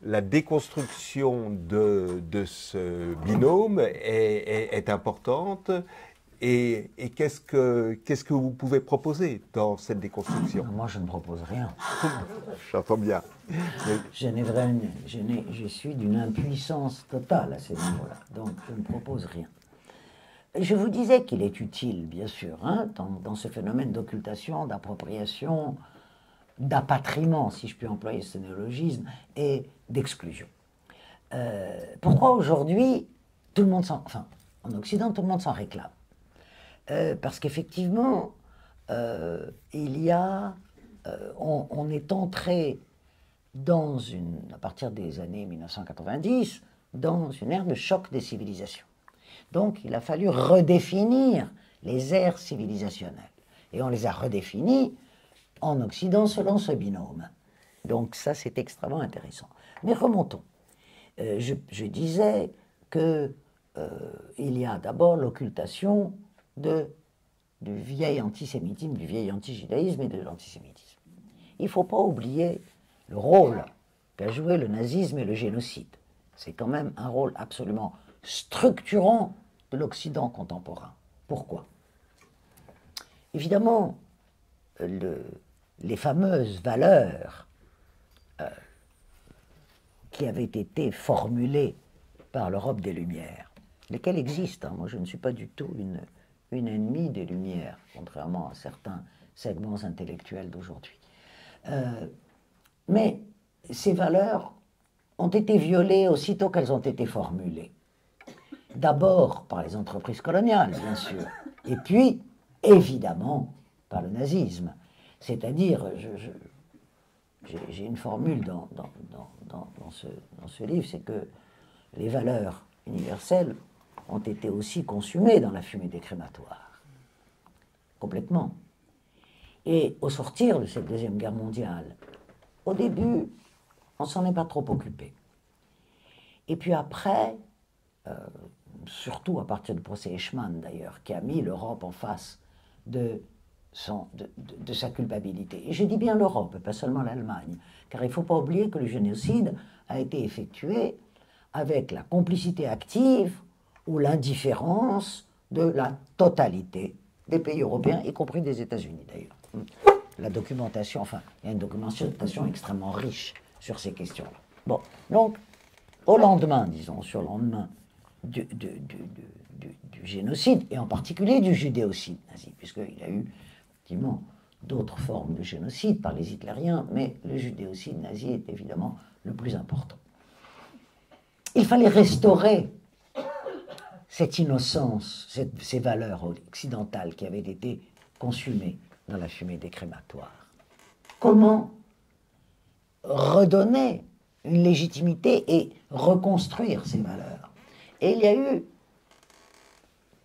la déconstruction de ce binôme est importante et qu'est-ce que vous pouvez proposer dans cette déconstruction? Moi, je ne propose rien. J'entends bien. Je suis d'une impuissance totale à ce niveau-là, donc je ne propose rien. Je vous disais qu'il est utile, bien sûr, hein, dans ce phénomène d'occultation, d'appropriation, d'apatriement, si je puis employer ce néologisme, et d'exclusion. Pourquoi aujourd'hui, tout le monde enfin, en Occident, tout le monde s'en réclame? Parce qu'effectivement, il y a, on est entré à partir des années 1990, dans une ère de choc des civilisations. Donc, il a fallu redéfinir les aires civilisationnelles. Et on les a redéfinies en Occident selon ce binôme. Donc, ça, c'est extrêmement intéressant. Mais remontons. Je disais qu'il y a d'abord l'occultation du vieil antisémitisme, du vieil antijudaïsme et de l'antisémitisme. Il ne faut pas oublier le rôle qu'a joué le nazisme et le génocide. C'est quand même un rôle absolument structurant de l'Occident contemporain. Pourquoi? Évidemment, les fameuses valeurs qui avaient été formulées par l'Europe des Lumières, lesquelles existent. Hein. Moi, je ne suis pas du tout une ennemie des Lumières, contrairement à certains segments intellectuels d'aujourd'hui. Mais ces valeurs ont été violées aussitôt qu'elles ont été formulées. D'abord par les entreprises coloniales, bien sûr, et puis, évidemment, par le nazisme. C'est-à-dire, j'ai une formule dans ce livre, c'est que les valeurs universelles ont été aussi consumées dans la fumée des crématoires. Complètement. Et au sortir de cette Deuxième Guerre mondiale, au début, on ne s'en est pas trop occupé. Et puis après, surtout à partir du procès Eichmann d'ailleurs, qui a mis l'Europe en face de sa culpabilité. Et je dis bien l'Europe, pas seulement l'Allemagne, car il ne faut pas oublier que le génocide a été effectué avec la complicité active ou l'indifférence de la totalité des pays européens, y compris des États-Unis d'ailleurs. La documentation, enfin, il y a une documentation extrêmement riche sur ces questions-là. Bon, donc, au lendemain, disons, sur le lendemain du génocide, et en particulier du judéocide nazi, puisqu'il y a eu, effectivement, d'autres formes de génocide par les hitlériens, mais le judéocide nazi est évidemment le plus important. Il fallait restaurer cette innocence, ces valeurs occidentales qui avaient été consumées dans la fumée des crématoires. Comment redonner une légitimité et reconstruire ces valeurs? Et il y a eu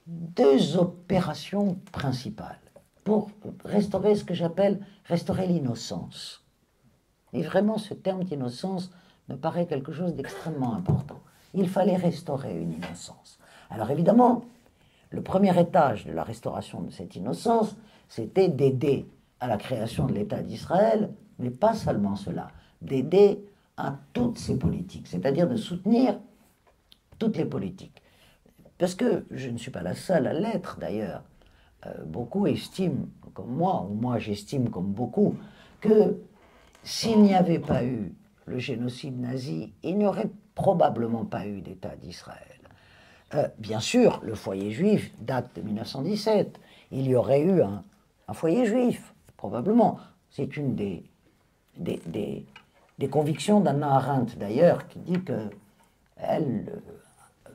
deux opérations principales pour restaurer ce que j'appelle restaurer l'innocence. Et vraiment, ce terme d'innocence me paraît quelque chose d'extrêmement important. Il fallait restaurer une innocence. Alors évidemment, le premier étage de la restauration de cette innocence, c'était d'aider à la création de l'État d'Israël, mais pas seulement cela, d'aider à toutes ces politiques, c'est-à-dire de soutenir toutes les politiques. Parce que je ne suis pas la seule à l'être d'ailleurs. Beaucoup estiment, comme moi, ou moi j'estime comme beaucoup, que s'il n'y avait pas eu le génocide nazi, il n'y aurait probablement pas eu d'État d'Israël. Bien sûr, le foyer juif date de 1917. Il y aurait eu un foyer juif, probablement. C'est une des convictions d'Hannah Arendt, d'ailleurs, qui dit que elle,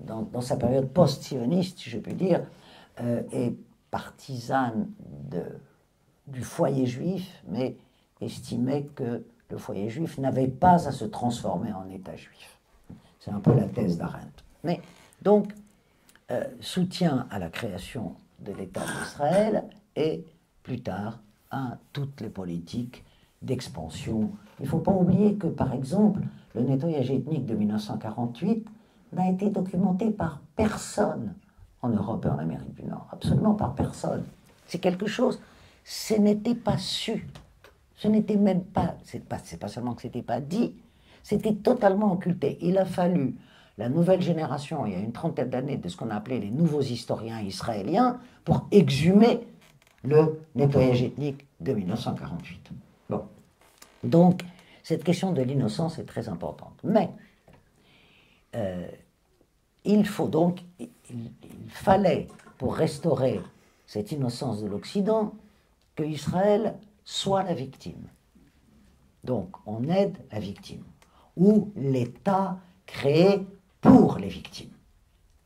dans sa période post-sioniste, si je puis dire, est partisane du foyer juif, mais estimait que le foyer juif n'avait pas à se transformer en État juif. C'est un peu la thèse d'Arendt. Mais donc, soutien à la création de l'État d'Israël et plus tard à toutes les politiques d'expansion. Il ne faut pas oublier que, par exemple, le nettoyage ethnique de 1948 n'a été documenté par personne en Europe et en Amérique du Nord, absolument par personne. C'est quelque chose, ce n'était pas su, ce n'était même pas, c'est pas seulement que ce n'était pas dit, c'était totalement occulté. Il a fallu la nouvelle génération, il y a une trentaine d'années, de ce qu'on a appelé les nouveaux historiens israéliens, pour exhumer le nettoyage ethnique de 1948. Bon. Donc, cette question de l'innocence est très importante. Mais, il fallait pour restaurer cette innocence de l'Occident, que Israël soit la victime. Donc, on aide la victime. Ou l'État créé pour les victimes.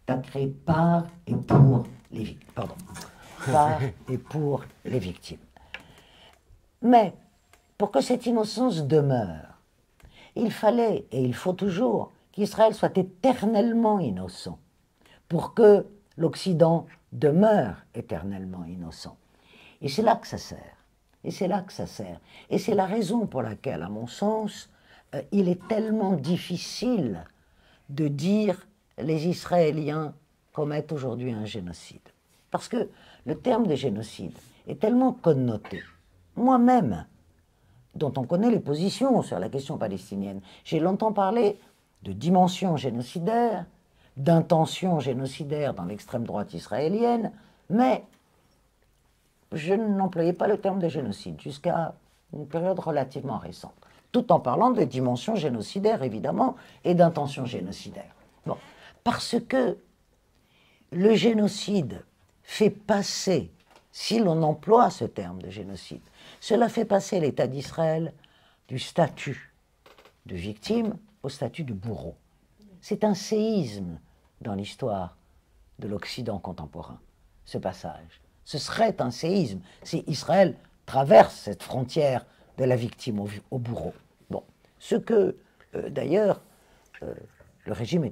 L'État créé par et pour les victimes. Pardon. Par et pour les victimes. Mais, pour que cette innocence demeure, il fallait, et il faut toujours, qu'Israël soit éternellement innocent, pour que l'Occident demeure éternellement innocent. Et c'est là que ça sert. Et c'est là que ça sert. Et c'est la raison pour laquelle, à mon sens, il est tellement difficile de dire les Israéliens commettent aujourd'hui un génocide. Parce que le terme de génocide est tellement connoté. Moi-même, dont on connaît les positions sur la question palestinienne, j'ai longtemps parlé de dimension génocidaire, d'intention génocidaire dans l'extrême droite israélienne, mais je n'employais pas le terme de génocide jusqu'à une période relativement récente, tout en parlant de dimension génocidaire, évidemment, et d'intention génocidaire. Bon, parce que le génocide fait passer, si l'on emploie ce terme de génocide, cela fait passer l'État d'Israël du statut de victime au statut de bourreau. C'est un séisme dans l'histoire de l'Occident contemporain, ce passage. Ce serait un séisme si Israël traverse cette frontière de la victime au bourreau. Bon, ce que, d'ailleurs, le régime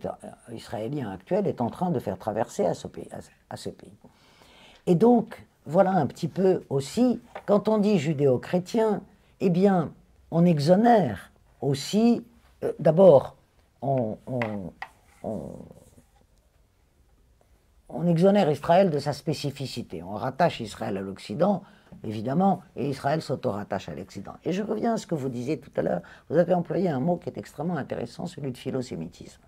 israélien actuel est en train de faire traverser à ce pays. Et donc, voilà un petit peu aussi, quand on dit judéo-chrétien, eh bien, on exonère aussi, d'abord, on exonère Israël de sa spécificité. On rattache Israël à l'Occident, évidemment, et Israël s'auto-rattache à l'Occident. Et je reviens à ce que vous disiez tout à l'heure. Vous avez employé un mot qui est extrêmement intéressant, celui de philosémitisme.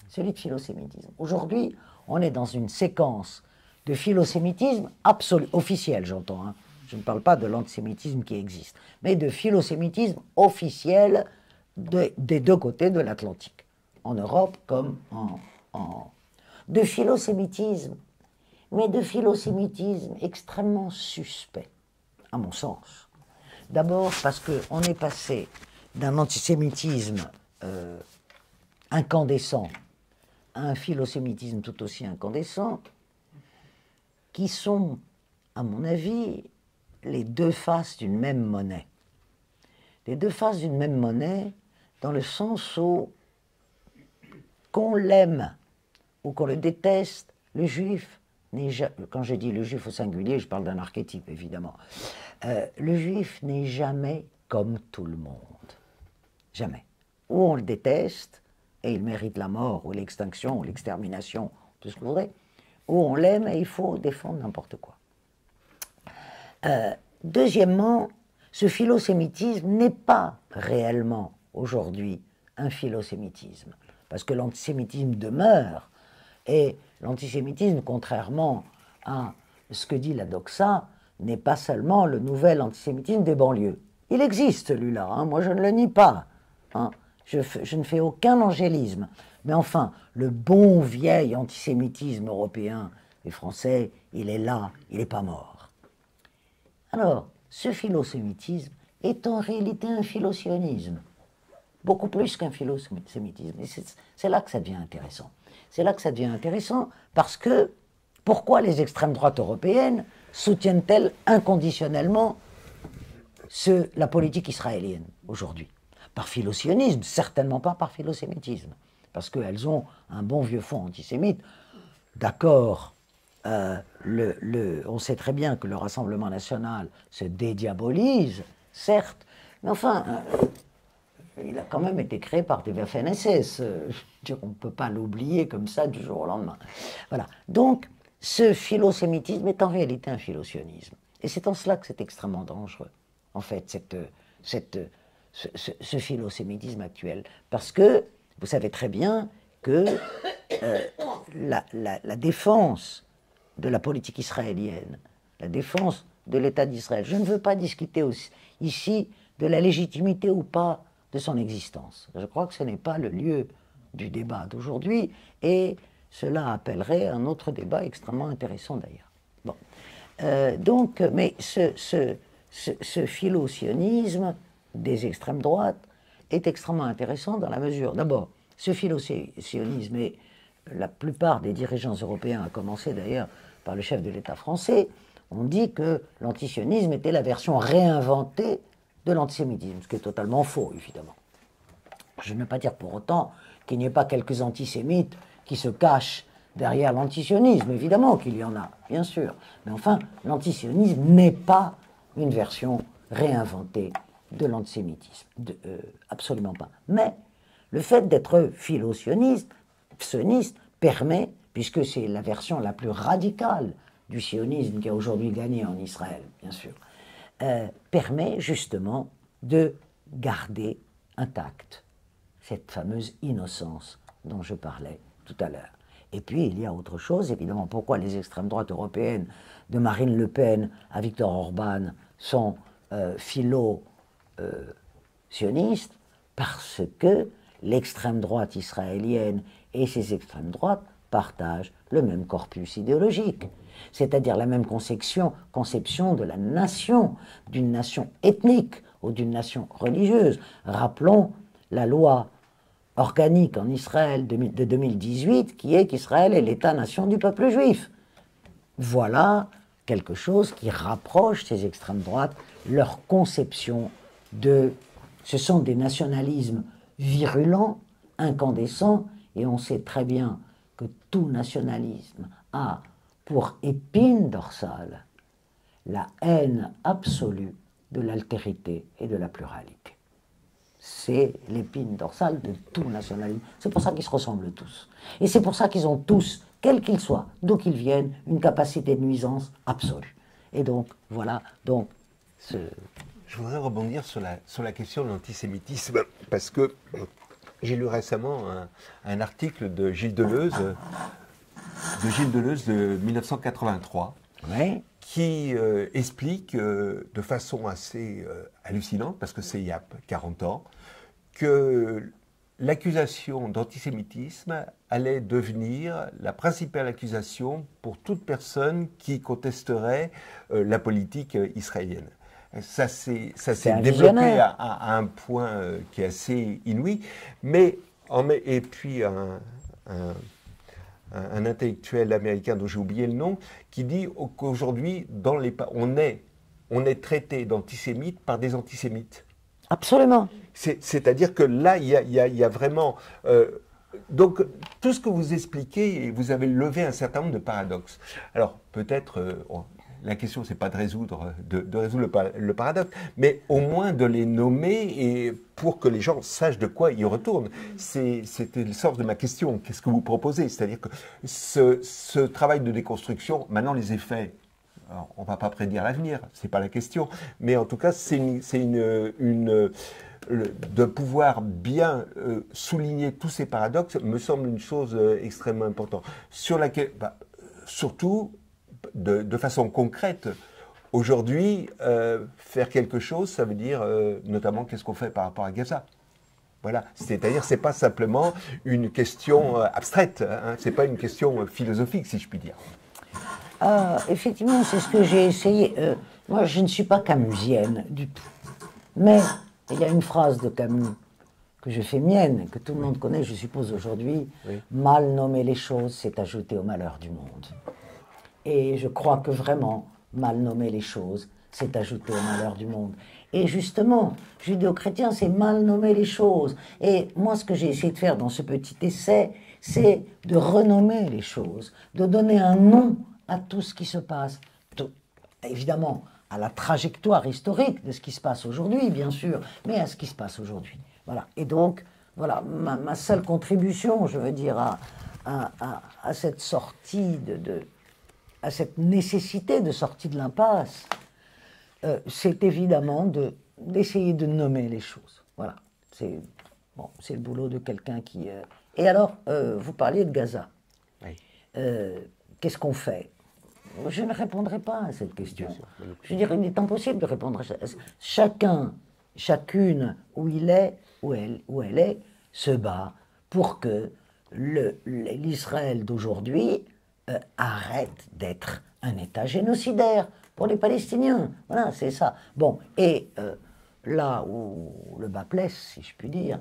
Celui de philosémitisme. Aujourd'hui, on est dans une séquence de philosémitisme absolu, officiel, j'entends. Hein. Je ne parle pas de l'antisémitisme qui existe, mais de philosémitisme officiel des deux côtés de l'Atlantique, en Europe comme de philosémitisme, mais de philosémitisme extrêmement suspect, à mon sens. D'abord parce qu'on est passé d'un antisémitisme incandescent à un philosémitisme tout aussi incandescent, qui sont, à mon avis, les deux faces d'une même monnaie. Les deux faces d'une même monnaie, dans le sens où, qu'on l'aime ou qu'on le déteste, le juif n'est jamais, quand je dis le juif au singulier, je parle d'un archétype évidemment, le juif n'est jamais comme tout le monde. Jamais. Ou on le déteste, et il mérite la mort, ou l'extinction, ou l'extermination, tout ce que vous voudrez, ou on l'aime et il faut défendre n'importe quoi. Deuxièmement, ce philosémitisme n'est pas réellement aujourd'hui un philosémitisme, parce que l'antisémitisme demeure, et l'antisémitisme, contrairement à ce que dit la doxa, n'est pas seulement le nouvel antisémitisme des banlieues. Il existe celui-là, hein, moi je ne le nie pas, hein, je ne fais aucun angélisme, mais enfin, le bon vieil antisémitisme européen et français, il est là, il n'est pas mort. Alors, ce philosémitisme est en réalité un philosionisme, beaucoup plus qu'un philosémitisme. Et c'est là que ça devient intéressant. C'est là que ça devient intéressant parce que, pourquoi les extrêmes droites européennes soutiennent-elles inconditionnellement la politique israélienne aujourd'hui? Par philosionisme, certainement pas par philosémitisme, parce qu'elles ont un bon vieux fond antisémite. D'accord, on sait très bien que le Rassemblement national se dédiabolise, certes, mais enfin, il a quand même été créé par des Waffen-SS. On ne peut pas l'oublier comme ça du jour au lendemain. Voilà. Donc, ce philosémitisme est en réalité un philosionisme. Et c'est en cela que c'est extrêmement dangereux, en fait, ce philosémitisme actuel. Parce que vous savez très bien que la défense de la politique israélienne, la défense de l'État d'Israël, je ne veux pas discuter ici de la légitimité ou pas de son existence. Je crois que ce n'est pas le lieu du débat d'aujourd'hui, et cela appellerait un autre débat extrêmement intéressant d'ailleurs. Bon. Mais ce philo-sionisme des extrêmes droites est extrêmement intéressant dans la mesure, d'abord, ce philo-sionisme et la plupart des dirigeants européens, à commencer d'ailleurs par le chef de l'État français, ont dit que l'antisionisme était la version réinventée de l'antisémitisme, ce qui est totalement faux, évidemment. Je ne veux pas dire pour autant qu'il n'y ait pas quelques antisémites qui se cachent derrière l'antisionisme, évidemment qu'il y en a, bien sûr. Mais enfin, l'antisionisme n'est pas une version réinventée de l'antisémitisme. Absolument pas. Mais le fait d'être philo-sioniste permet, puisque c'est la version la plus radicale du sionisme qui a aujourd'hui gagné en Israël, bien sûr, permet justement de garder intacte cette fameuse innocence dont je parlais tout à l'heure. Et puis, il y a autre chose, évidemment, pourquoi les extrêmes droites européennes, de Marine Le Pen à Viktor Orban, sont philo-sionistes, parce que l'extrême droite israélienne et ces extrêmes droites partagent le même corpus idéologique, c'est-à-dire la même conception de la nation, d'une nation ethnique ou d'une nation religieuse. Rappelons la loi organique en Israël de 2018 qui est qu'Israël est l'État-nation du peuple juif. Voilà quelque chose qui rapproche ces extrêmes droites, leur conception de... Ce sont des nationalismes virulents, incandescents, et on sait très bien que tout nationalisme a pour épine dorsale la haine absolue de l'altérité et de la pluralité. C'est l'épine dorsale de tout nationalisme. C'est pour ça qu'ils se ressemblent tous. Et c'est pour ça qu'ils ont tous, quels qu'ils soient, d'où qu'ils viennent, une capacité de nuisance absolue. Et donc, voilà, donc... Je voudrais rebondir sur la question de l'antisémitisme, parce que j'ai lu récemment un article de Gilles Deleuze, de 1983, ouais. Qui explique de façon assez hallucinante, parce que c'est il y a 40 ans, que l'accusation d'antisémitisme allait devenir la principale accusation pour toute personne qui contesterait la politique israélienne. Ça s'est développé à un point qui est assez inouï, et puis un intellectuel américain dont j'ai oublié le nom, qui dit qu'aujourd'hui, on est traité d'antisémite par des antisémites. Absolument. C'est-à-dire que là, il y a vraiment... donc, tout ce que vous expliquez, vous avez levé un certain nombre de paradoxes. Alors, peut-être... la question, c'est pas de résoudre le paradoxe, mais au moins de les nommer et pour que les gens sachent de quoi ils retournent. C'était le sens de ma question. Qu'est-ce que vous proposez? C'est-à-dire que ce travail de déconstruction, maintenant les effets, alors, on ne va pas prédire l'avenir, c'est pas la question, mais en tout cas, de pouvoir bien souligner tous ces paradoxes me semble une chose extrêmement importante. Sur laquelle, surtout, de façon concrète, aujourd'hui, faire quelque chose, ça veut dire notamment qu'est-ce qu'on fait par rapport à Gaza. Voilà, c'est-à-dire c'est pas simplement une question abstraite, hein, c'est pas une question philosophique, si je puis dire. Effectivement, c'est ce que j'ai essayé. Moi, je ne suis pas camusienne du tout. Mais il y a une phrase de Camus que je fais mienne, que tout le monde connaît, je suppose, aujourd'hui. Oui. Mal nommer les choses, c'est ajouter au malheur du monde. Et je crois que vraiment, mal nommer les choses, c'est ajouter au malheur du monde. Et justement, judéo-chrétien, c'est mal nommer les choses. Et moi, ce que j'ai essayé de faire dans ce petit essai, c'est de renommer les choses, de donner un nom à tout ce qui se passe. Évidemment, à la trajectoire historique de ce qui se passe aujourd'hui, bien sûr, mais à ce qui se passe aujourd'hui. Voilà. Et donc, voilà, ma seule contribution, je veux dire, à cette sortie à cette nécessité de sortie de l'impasse, c'est évidemment d'essayer de nommer les choses. Voilà, c'est le boulot de quelqu'un qui... Et alors, vous parliez de Gaza. Oui. Qu'est-ce qu'on fait? Je ne répondrai pas à cette question. Je veux dire, il est impossible de répondre à ça. Chacune, où il est, où elle est, se bat pour que l'Israël d'aujourd'hui arrête d'être un État génocidaire pour les Palestiniens. Voilà, c'est ça. Bon, et là où le bas blesse, si je puis dire,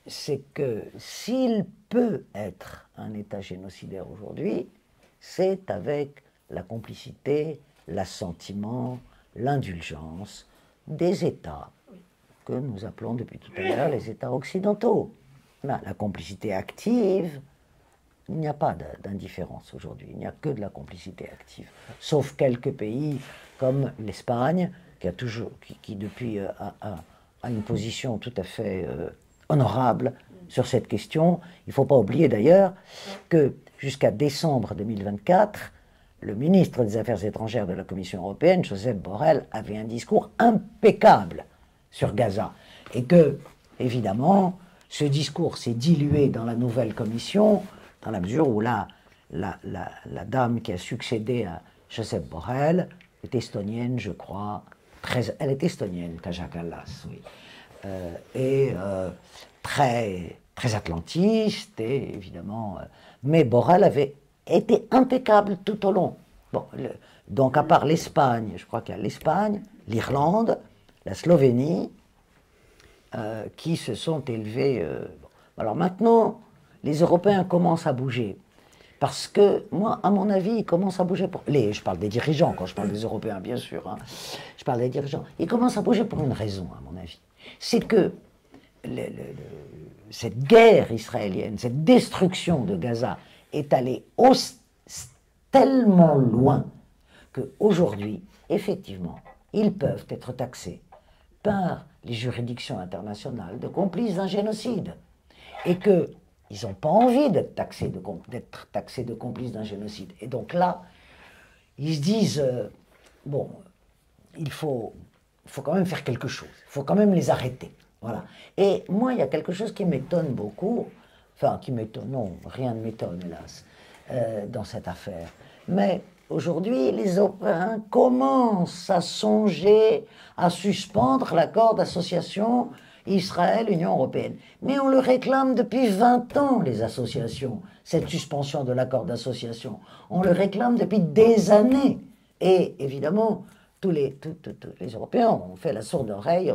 c'est que s'il peut être un État génocidaire aujourd'hui, c'est avec la complicité, l'assentiment, l'indulgence des États que nous appelons depuis tout à l'heure les États occidentaux. Là, la complicité active, il n'y a pas d'indifférence aujourd'hui, il n'y a que de la complicité active. Sauf quelques pays comme l'Espagne, qui depuis a une position tout à fait honorable sur cette question. Il ne faut pas oublier d'ailleurs que jusqu'à décembre 2024, le ministre des Affaires étrangères de la Commission européenne, Josep Borrell, avait un discours impeccable sur Gaza. Et que, évidemment, ce discours s'est dilué dans la nouvelle commission, dans la mesure où la dame qui a succédé à Josep Borrell est estonienne, je crois. Elle est estonienne, Kaja Kallas, oui. Très atlantiste, et évidemment. Mais Borrell avait été impeccable tout au long. Bon, donc, à part l'Espagne, je crois qu'il y a l'Espagne, l'Irlande, la Slovénie, qui se sont élevés. Alors maintenant, les Européens commencent à bouger. Parce que, moi, à mon avis, ils commencent à bouger pour... Je parle des dirigeants, quand je parle des Européens, bien sûr. Hein. Je parle des dirigeants. Ils commencent à bouger pour une raison, à mon avis. C'est que cette guerre israélienne, cette destruction de Gaza est allée tellement loin qu'aujourd'hui, effectivement, ils peuvent être taxés par les juridictions internationales de complices d'un génocide. Et qu'ils n'ont pas envie d'être taxés de complices d'un génocide. Et donc là, ils se disent, bon, il faut quand même faire quelque chose, il faut quand même les arrêter. Voilà. Et moi, il y a quelque chose qui m'étonne beaucoup, enfin, qui m'étonne, non, rien ne m'étonne, hélas, dans cette affaire. Mais aujourd'hui, les Européens commencent à songer à suspendre l'accord d'association Israël-Union européenne. Mais on le réclame depuis 20 ans, les associations, cette suspension de l'accord d'association. On le réclame depuis des années. Et évidemment, tous les Européens ont fait la sourde oreille.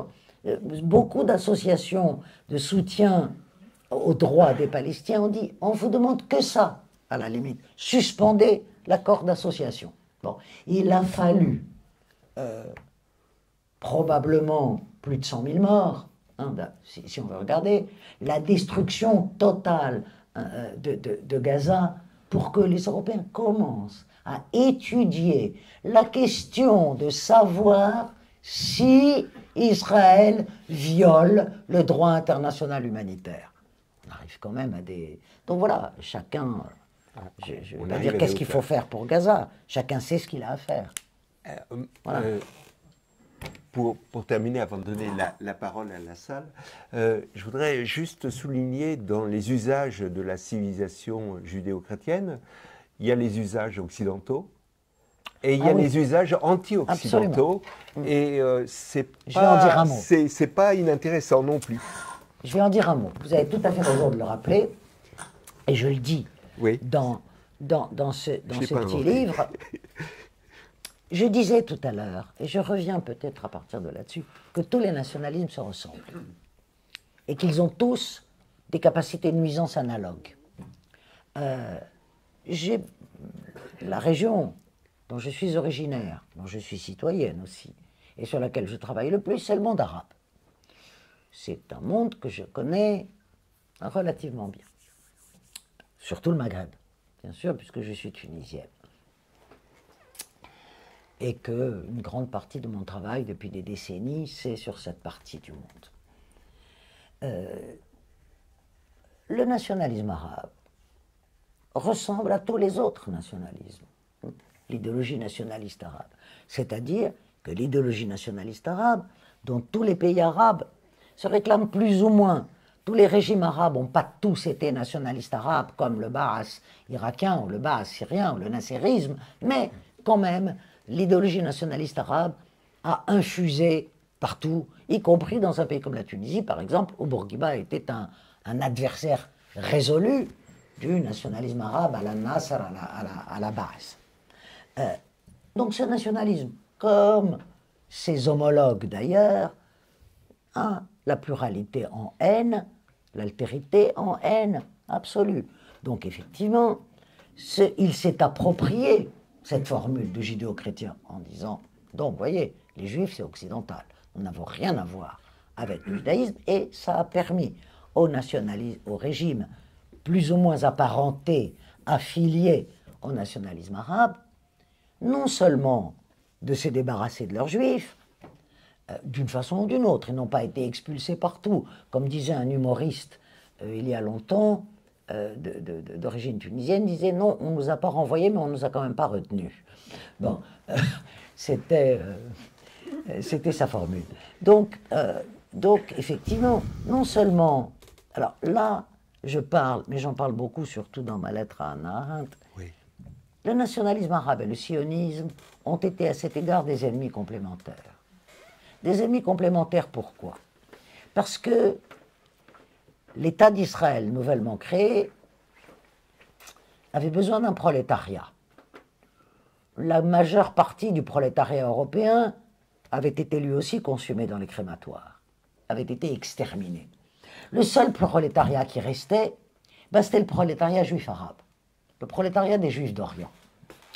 Beaucoup d'associations de soutien aux droits des Palestiniens ont dit on ne vous demande que ça, à la limite. Suspendez l'accord d'association. Bon, il a fallu probablement plus de 100 000 morts, hein, si on veut regarder, la destruction totale de Gaza pour que les Européens commencent à étudier la question de savoir si Israël viole le droit international humanitaire. On arrive quand même à des... Donc voilà, chacun... Je ne vais pas dire qu'est-ce qu'il faut faire pour Gaza. Chacun sait ce qu'il a à faire. Voilà. Pour terminer, avant de donner la parole à la salle, je voudrais juste souligner dans les usages de la civilisation judéo-chrétienne, il y a les usages occidentaux et il y a les usages anti-occidentaux. Et c'est pas inintéressant non plus. Je vais en dire un mot. Vous avez tout à fait raison de le rappeler. Et je le dis dans ce petit livre. Je disais tout à l'heure, et je reviens peut-être à partir de là-dessus, que tous les nationalismes se ressemblent. Et qu'ils ont tous des capacités de nuisance analogues. La région dont je suis originaire, dont je suis citoyenne aussi, et sur laquelle je travaille le plus, c'est le monde arabe. C'est un monde que je connais relativement bien. Surtout le Maghreb, bien sûr, puisque je suis tunisienne. Et qu'une grande partie de mon travail, depuis des décennies, c'est sur cette partie du monde. Le nationalisme arabe ressemble à tous les autres nationalismes, l'idéologie nationaliste arabe. C'est-à-dire que l'idéologie nationaliste arabe, dont tous les pays arabes se réclament plus ou moins, tous les régimes arabes n'ont pas tous été nationalistes arabes, comme le Baas irakien, ou le Baas syrien, ou le nasserisme, mais quand même, l'idéologie nationaliste arabe a infusé partout, y compris dans un pays comme la Tunisie, par exemple, où Bourguiba était un adversaire résolu du nationalisme arabe à la Nasser, à la base. Donc ce nationalisme, comme ses homologues d'ailleurs, a la pluralité en haine, l'altérité en haine absolue. Donc effectivement, il s'est approprié cette formule de judéo-chrétien en disant, donc vous voyez, les juifs c'est occidental, nous n'avons rien à voir avec le judaïsme, et ça a permis au nationalisme, au régime plus ou moins apparenté, affilié au nationalisme arabe, non seulement de se débarrasser de leurs juifs, d'une façon ou d'une autre, ils n'ont pas été expulsés partout. Comme disait un humoriste il y a longtemps, d'origine tunisienne, disait non, on ne nous a pas renvoyés, mais on ne nous a quand même pas retenus. Bon, c'était sa formule. Donc, effectivement, non seulement, alors là, je parle, mais j'en parle beaucoup, surtout dans ma lettre à Hannah Arendt, oui. Le nationalisme arabe et le sionisme ont été à cet égard des ennemis complémentaires. Des ennemis complémentaires, pourquoi? Parce que l'État d'Israël, nouvellement créé, avait besoin d'un prolétariat. La majeure partie du prolétariat européen avait été lui aussi consumé dans les crématoires, avait été exterminé. Le seul prolétariat qui restait, ben, c'était le prolétariat juif arabe, le prolétariat des juifs d'Orient.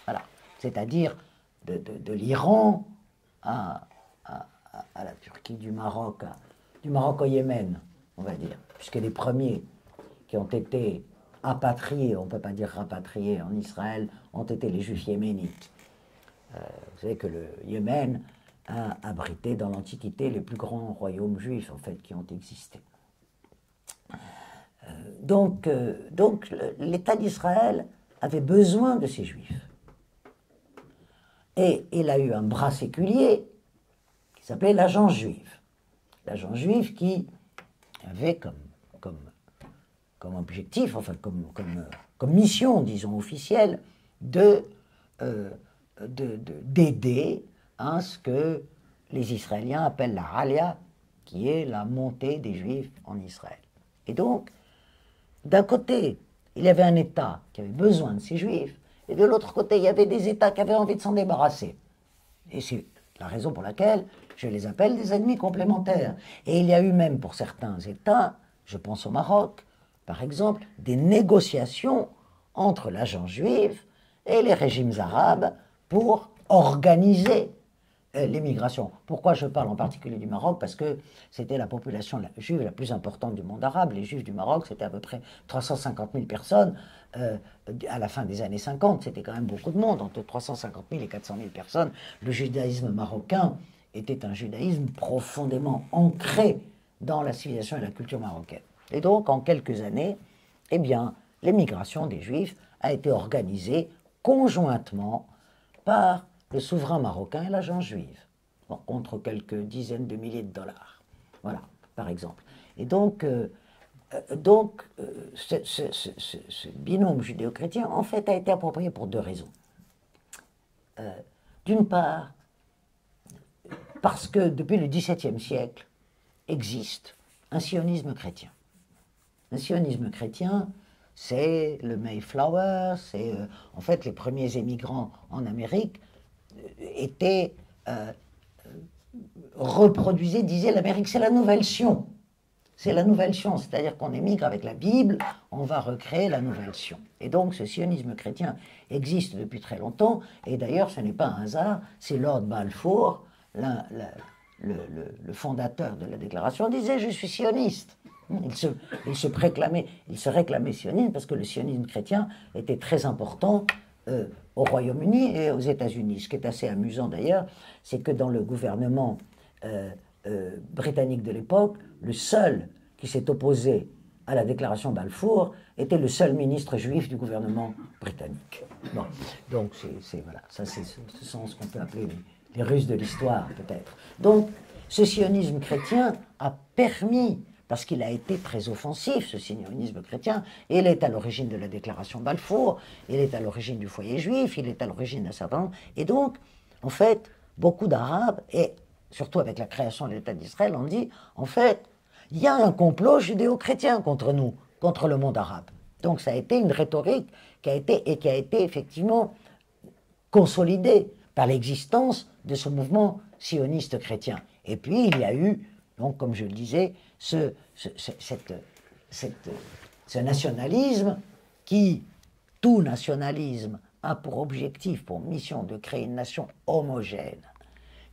Voilà. C'est-à-dire de l'Iran à la Turquie, du Maroc au Yémen, on va dire, puisque les premiers qui ont été apatriés, on ne peut pas dire rapatriés en Israël, ont été les juifs yéménites. Vous savez que le Yémen a abrité dans l'Antiquité les plus grands royaumes juifs, en fait, qui ont existé. Donc l'État d'Israël avait besoin de ces juifs. Et il a eu un bras séculier qui s'appelait l'agence juive. L'agence juive qui avait comme objectif, enfin comme mission, disons, officielle, d'aider à ce que les Israéliens appellent la Alia, qui est la montée des Juifs en Israël. Et donc, d'un côté, il y avait un État qui avait besoin de ces Juifs, et de l'autre côté, il y avait des États qui avaient envie de s'en débarrasser. Et c'est la raison pour laquelle je les appelle des ennemis complémentaires. Et il y a eu même pour certains États, je pense au Maroc, par exemple, des négociations entre l'agence juive et les régimes arabes pour organiser l'immigration. Pourquoi je parle en particulier du Maroc? Parce que c'était la population juive la plus importante du monde arabe. Les juifs du Maroc, c'était à peu près 350 000 personnes à la fin des années 50. C'était quand même beaucoup de monde, entre 350 000 et 400 000 personnes. Le judaïsme marocain était un judaïsme profondément ancré dans la civilisation et la culture marocaine. Et donc, en quelques années, eh bien, l'émigration des Juifs a été organisée conjointement par le souverain marocain et l'agence juive, bon, contre quelques dizaines de milliers de dollars. Voilà, par exemple. Et donc, ce binôme judéo-chrétien, en fait, a été approprié pour deux raisons. D'une part, parce que depuis le XVIIe siècle existe un sionisme chrétien. Un sionisme chrétien, c'est le Mayflower, c'est en fait les premiers émigrants en Amérique reproduisaient, disaient l'Amérique c'est la nouvelle Sion. C'est la nouvelle Sion, c'est-à-dire qu'on émigre avec la Bible, on va recréer la nouvelle Sion. Et donc ce sionisme chrétien existe depuis très longtemps, et d'ailleurs ce n'est pas un hasard, c'est Lord Balfour, le fondateur de la déclaration, disait « je suis sioniste ». Il se réclamait sioniste parce que le sionisme chrétien était très important au Royaume-Uni et aux États-Unis. Ce qui est assez amusant d'ailleurs, c'est que dans le gouvernement britannique de l'époque, le seul qui s'est opposé à la déclaration Balfour était le seul ministre juif du gouvernement britannique. Bon, donc voilà, ça ce sont ce qu'on peut appeler les Russes de l'histoire peut-être. Donc ce sionisme chrétien a permis, parce qu'il a été très offensif, ce sionisme chrétien, et il est à l'origine de la déclaration Balfour, il est à l'origine du foyer juif, il est à l'origine d'un certain nombre. Et donc, en fait, beaucoup d'Arabes, et surtout avec la création de l'État d'Israël, ont dit, en fait, il y a un complot judéo-chrétien contre nous, contre le monde arabe. Donc ça a été une rhétorique qui a été effectivement consolidée par l'existence de ce mouvement sioniste chrétien. Et puis il y a eu, donc comme je le disais, ce nationalisme qui, tout nationalisme, a pour objectif, pour mission de créer une nation homogène,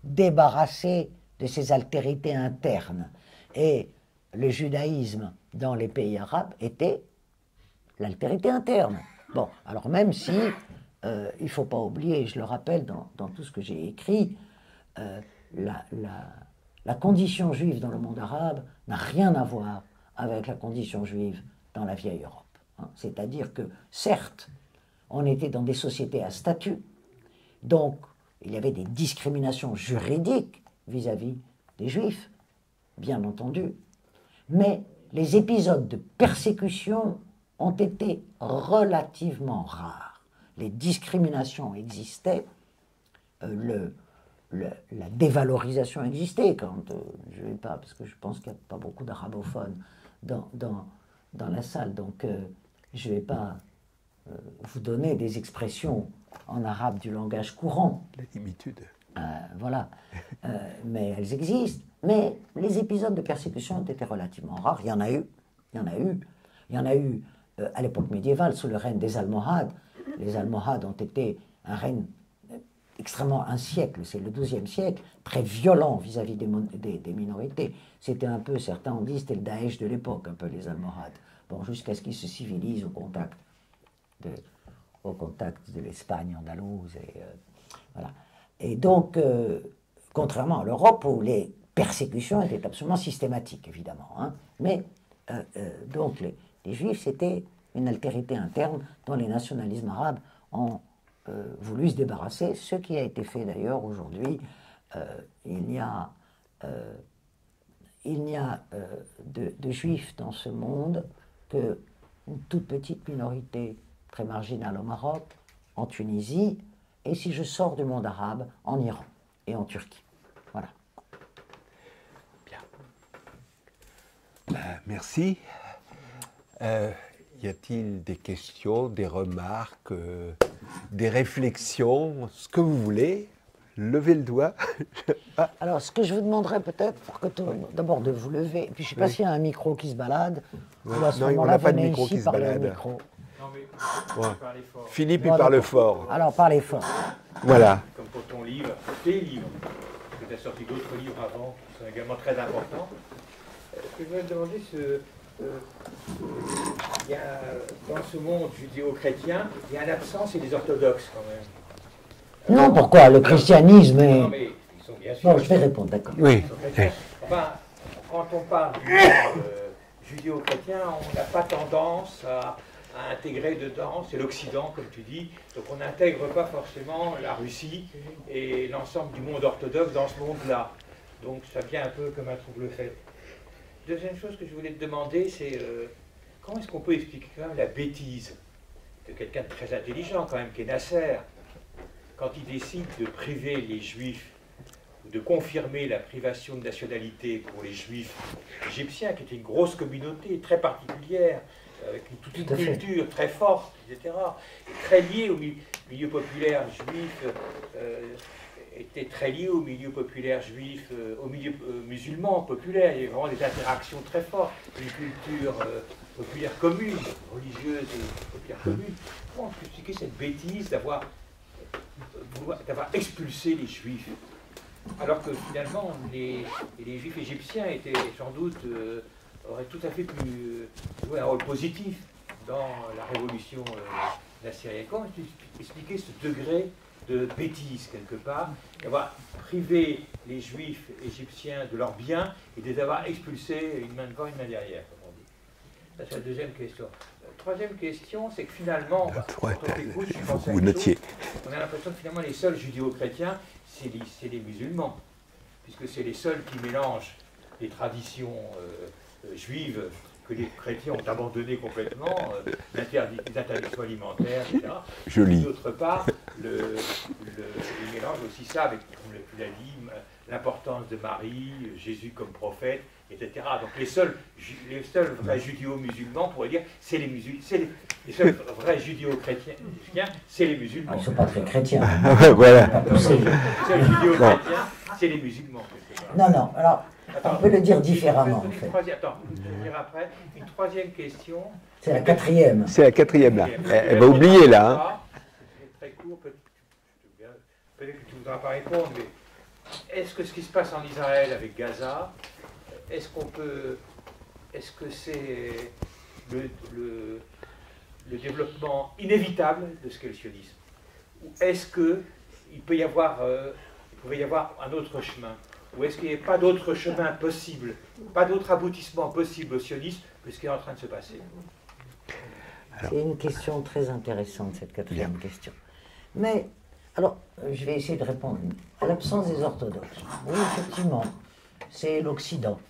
débarrassée de ses altérités internes. Et le judaïsme dans les pays arabes était l'altérité interne. Bon, alors même si, il ne faut pas oublier, je le rappelle dans tout ce que j'ai écrit, la condition juive dans le monde arabe n'a rien à voir avec la condition juive dans la vieille Europe. Hein. C'est-à-dire que, certes, on était dans des sociétés à statut, donc il y avait des discriminations juridiques vis-à-vis des Juifs, bien entendu, mais les épisodes de persécution ont été relativement rares. Les discriminations existaient, la dévalorisation existait, quand je ne vais pas, parce que je pense qu'il n'y a pas beaucoup d'arabophones dans la salle, donc je ne vais pas vous donner des expressions en arabe du langage courant. La limitude. Voilà, mais elles existent. Mais les épisodes de persécution ont été relativement rares. Il y en a eu, à l'époque médiévale, sous le règne des Almohades. Les Almohades ont été un règne extrêmement, un siècle, c'est le XIIe siècle, très violent vis-à-vis des minorités. C'était un peu, certains ont dit, c'était le Daesh de l'époque, un peu les Almohades. Bon, jusqu'à ce qu'ils se civilisent au contact de l'Espagne andalouse. Voilà. Et donc, contrairement à l'Europe où les persécutions étaient absolument systématiques, évidemment. Hein, mais donc les Juifs, c'était une altérité interne dont les nationalismes arabes ont voulu se débarrasser, ce qui a été fait d'ailleurs aujourd'hui. Il n'y a de Juifs dans ce monde qu'une toute petite minorité très marginale au Maroc, en Tunisie, et si je sors du monde arabe, en Iran et en Turquie. Voilà. Bien. Merci. Y a-t-il des questions, des remarques, des réflexions, ce que vous voulez? Levez le doigt. Alors, ce que je vous demanderais peut-être, d'abord de vous lever, puis je ne sais pas s'il y a un micro qui se balade, ou à ce moment-là, venez ici parler au micro. Non, mais parlez fort. Philippe, il parle fort. Alors, parlez fort. Voilà. Comme pour ton livre, tes livres, parce que tu as sorti d'autres livres avant, qui sont également très importants. Ce que je voulais te demander, il y a, dans ce monde judéo-chrétien, il y a l'absence et les orthodoxes quand même. Non, pourquoi? Le christianisme est... Non, mais ils sont bien sûr... Bon, je vais répondre, d'accord. Oui. Enfin, quand on parle judéo-chrétien, on n'a pas tendance à intégrer dedans, c'est l'Occident, comme tu dis, donc on n'intègre pas forcément la Russie et l'ensemble du monde orthodoxe dans ce monde-là. Donc ça vient un peu comme un trouble fait. Deuxième chose que je voulais te demander, c'est comment est-ce qu'on peut expliquer quand même la bêtise de quelqu'un de très intelligent quand même, qui est Nasser, quand il décide de priver les Juifs, ou de confirmer la privation de nationalité pour les Juifs égyptiens, qui était une grosse communauté très particulière, avec toute une culture très forte, etc., et très liée au milieu populaire juif, était très lié au milieu populaire juif, au milieu musulman populaire. Il y avait vraiment des interactions très fortes, une culture populaire commune, religieuse et populaire commune. Comment on peut expliquer cette bêtise d'avoir expulsé les Juifs, alors que finalement les Juifs égyptiens étaient sans doute auraient tout à fait pu jouer un rôle positif dans la révolution nassérienne. Comment expliquer ce degré de bêtise quelque part, d'avoir privé les Juifs égyptiens de leurs biens et de les avoir expulsés une main devant, une main derrière, comme on dit. Ça, c'est la deuxième question. Troisième question, c'est que finalement, quand on t'écoute, je pense à une chose, on a l'impression que finalement les seuls judéo-chrétiens, c'est les musulmans, puisque c'est les seuls qui mélangent les traditions juives que les chrétiens ont abandonné complètement, les interdictions alimentaires, etc. Joli. D'autre part, il mélange aussi ça avec, comme tu l'as dit, l'importance de Marie, Jésus comme prophète, etc. Donc les seuls vrais judéo-musulmans, on pourrait dire, c'est les seuls vrais judéo-chrétiens, c'est les musulmans. Ils ne sont pas très chrétiens. Voilà. Les seuls judéo-chrétiens, c'est les musulmans. Non, non, alors, on peut le dire différemment, en fait. Attends, je vais dire après. Une troisième question. C'est la quatrième. C'est la quatrième, là. Elle va oublier, là. Hein. C'est très court, peut-être que tu ne voudras pas répondre, mais est-ce que ce qui se passe en Israël avec Gaza, est-ce que c'est le développement inévitable de ce qu'est le sionisme? Ou est-ce qu'il pouvait y avoir un autre chemin? Ou est-ce qu'il n'y a pas d'autre chemin possible, pas d'autre aboutissement possible au sionisme que ce qui est en train de se passer? C'est une question très intéressante, cette quatrième question. Mais, alors, je vais essayer de répondre. À l'absence des orthodoxes, oui, effectivement, c'est l'Occident.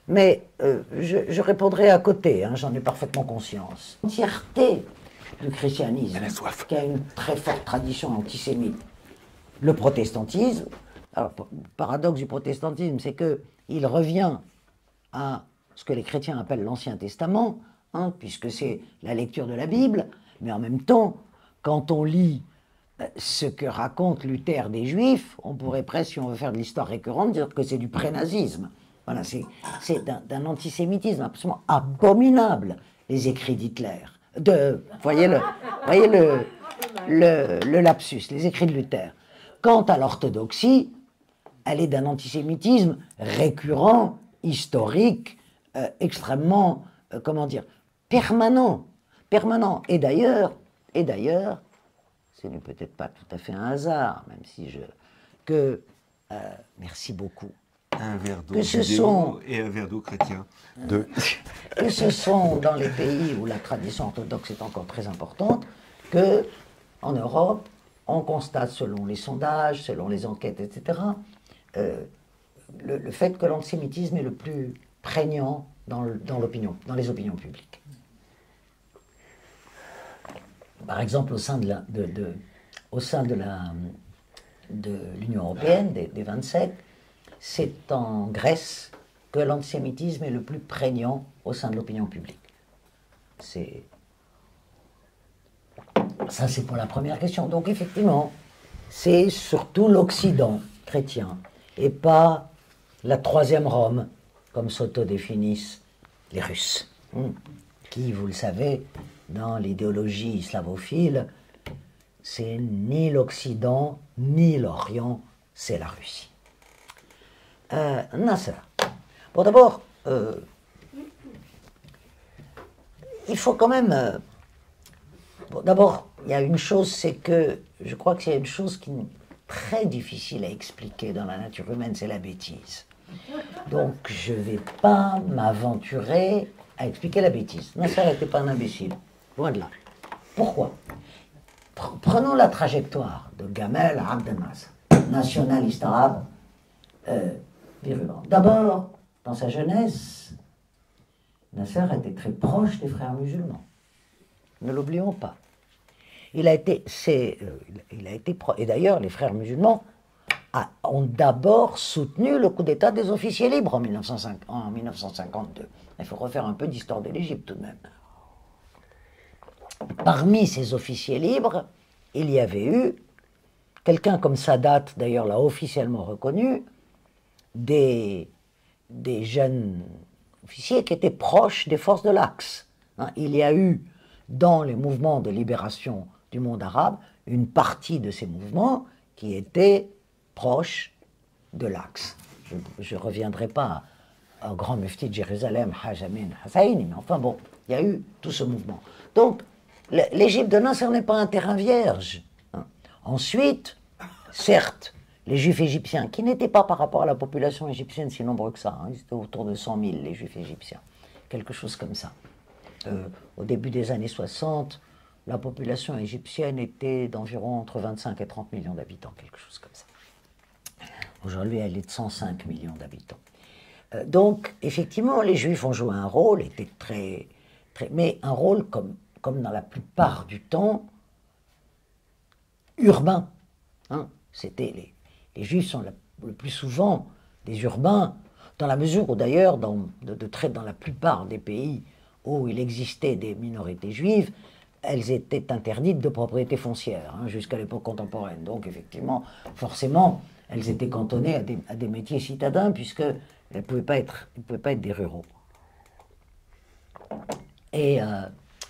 Mais je répondrai à côté, hein, j'en ai parfaitement conscience. L'entièreté du christianisme, qui a une très forte tradition antisémite, le protestantisme, alors, le paradoxe du protestantisme, c'est qu'il revient à ce que les chrétiens appellent l'Ancien Testament, hein, puisque c'est la lecture de la Bible, mais en même temps, quand on lit ce que raconte Luther des Juifs, on pourrait presque, si on veut faire de l'histoire récurrente, dire que c'est du pré-nazisme. Voilà, c'est d'un antisémitisme absolument abominable, les écrits d'Hitler. Voyez le lapsus, les écrits de Luther. Quant à l'orthodoxie, elle est d'un antisémitisme récurrent, historique, extrêmement, comment dire, permanent. Et d'ailleurs, ce n'est peut-être pas tout à fait un hasard, même si merci beaucoup. Un verre d'eau judéo et un verre d'eau chrétien. Que ce sont dans les pays où la tradition orthodoxe est encore très importante, que en Europe, on constate, selon les sondages, selon les enquêtes, etc., le fait que l'antisémitisme est le plus prégnant dans les opinions publiques. Par exemple, au sein de l'Union européenne, des 27, c'est en Grèce que l'antisémitisme est le plus prégnant au sein de l'opinion publique. Ça, c'est pour la première question. Donc, effectivement, c'est surtout l'Occident chrétien, et pas la troisième Rome, comme s'autodéfinissent les Russes, qui, vous le savez, dans l'idéologie slavophile, c'est ni l'Occident, ni l'Orient, c'est la Russie. Nasser. Bon, d'abord, il faut quand même... Bon, d'abord, il y a une chose, c'est que je crois qu'il y a une chose qui est très difficile à expliquer dans la nature humaine, c'est la bêtise. Donc, je ne vais pas m'aventurer à expliquer la bêtise. Nasser n'était pas un imbécile, loin de là. Pourquoi? Prenons la trajectoire de Gamal Abdel Nasser, nationaliste arabe, virulent. D'abord, dans sa jeunesse, Nasser était très proche des frères musulmans. Ne l'oublions pas. Il a été et d'ailleurs, les frères musulmans ont d'abord soutenu le coup d'État des officiers libres en 1952. Il faut refaire un peu d'histoire de l'Égypte tout de même. Parmi ces officiers libres, il y avait eu quelqu'un comme Sadat, d'ailleurs l'a officiellement reconnu, des jeunes officiers qui étaient proches des forces de l'Axe. Il y a eu, dans les mouvements de libération du monde arabe, une partie de ces mouvements qui étaient proches de l'Axe. Je ne reviendrai pas au grand mufti de Jérusalem, Haj Amin Husseini, mais enfin bon, il y a eu tout ce mouvement. Donc, l'Égypte de Nasser n'est pas un terrain vierge. Ensuite, certes, les Juifs égyptiens, qui n'étaient pas par rapport à la population égyptienne si nombreux que ça, ils étaient autour de 100 000, les Juifs égyptiens, quelque chose comme ça. Au début des années 60, la population égyptienne était d'environ entre 25 et 30 millions d'habitants, quelque chose comme ça. Aujourd'hui, elle est de 105 millions d'habitants. Donc, effectivement, les Juifs ont joué un rôle, était mais un rôle comme dans la plupart du temps, urbain. Hein. Les Juifs sont le plus souvent des urbains, dans la mesure où d'ailleurs, dans la plupart des pays où il existait des minorités juives, elles étaient interdites de propriété foncière, hein, jusqu'à l'époque contemporaine. Donc effectivement, forcément, elles étaient cantonnées à des métiers citadins, puisqu'elles ne pouvaient pas être des ruraux. Et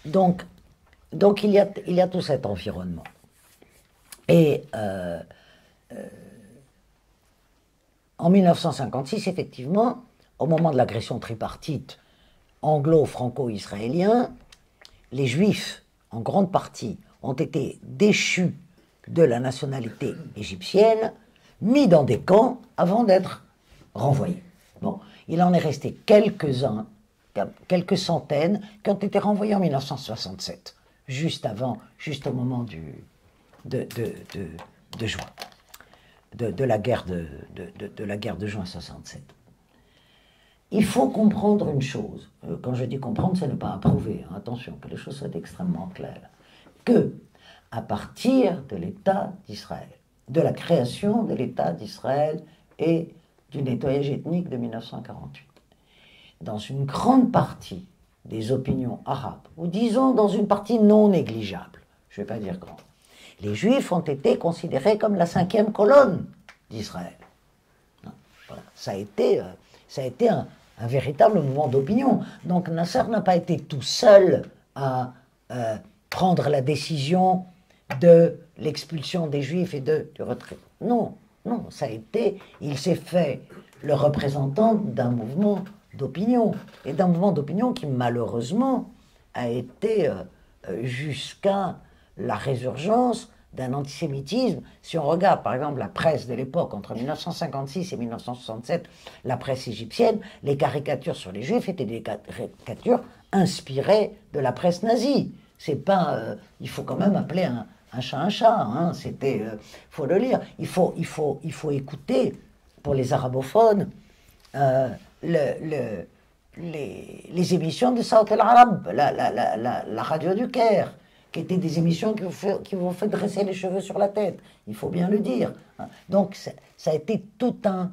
donc il y a tout cet environnement. Et en 1956, effectivement, au moment de l'agression tripartite anglo-franco-israélien, les Juifs, en grande partie, ont été déchus de la nationalité égyptienne, mis dans des camps avant d'être renvoyés. Bon, il en est resté quelques-uns, quelques centaines, qui ont été renvoyés en 1967, juste au moment de juin, de la guerre de juin 67. Il faut comprendre une chose. Quand je dis comprendre, ce n'est pas approuver. Hein, attention, que les choses soient extrêmement claires. Que, à partir de l'État d'Israël, de la création de l'État d'Israël et du nettoyage ethnique de 1948, dans une grande partie des opinions arabes, ou disons dans une partie non négligeable, je ne vais pas dire grande, les Juifs ont été considérés comme la 5e colonne d'Israël. Voilà. Ça a été un véritable mouvement d'opinion. Donc Nasser n'a pas été tout seul à prendre la décision de l'expulsion des Juifs et du retrait. Non, il s'est fait le représentant d'un mouvement d'opinion, et d'un mouvement d'opinion qui malheureusement a été jusqu'à la résurgence d'un antisémitisme. Si on regarde par exemple la presse de l'époque, entre 1956 et 1967, la presse égyptienne, les caricatures sur les Juifs étaient des caricatures inspirées de la presse nazie. C'est pas, il faut quand même appeler un chat un chat, hein, faut le lire. Il faut écouter, pour les arabophones, les émissions de Saut el-Arab, la radio du Caire, qui étaient des émissions qui vous fait dresser les cheveux sur la tête, il faut bien le dire. Donc ça a été tout un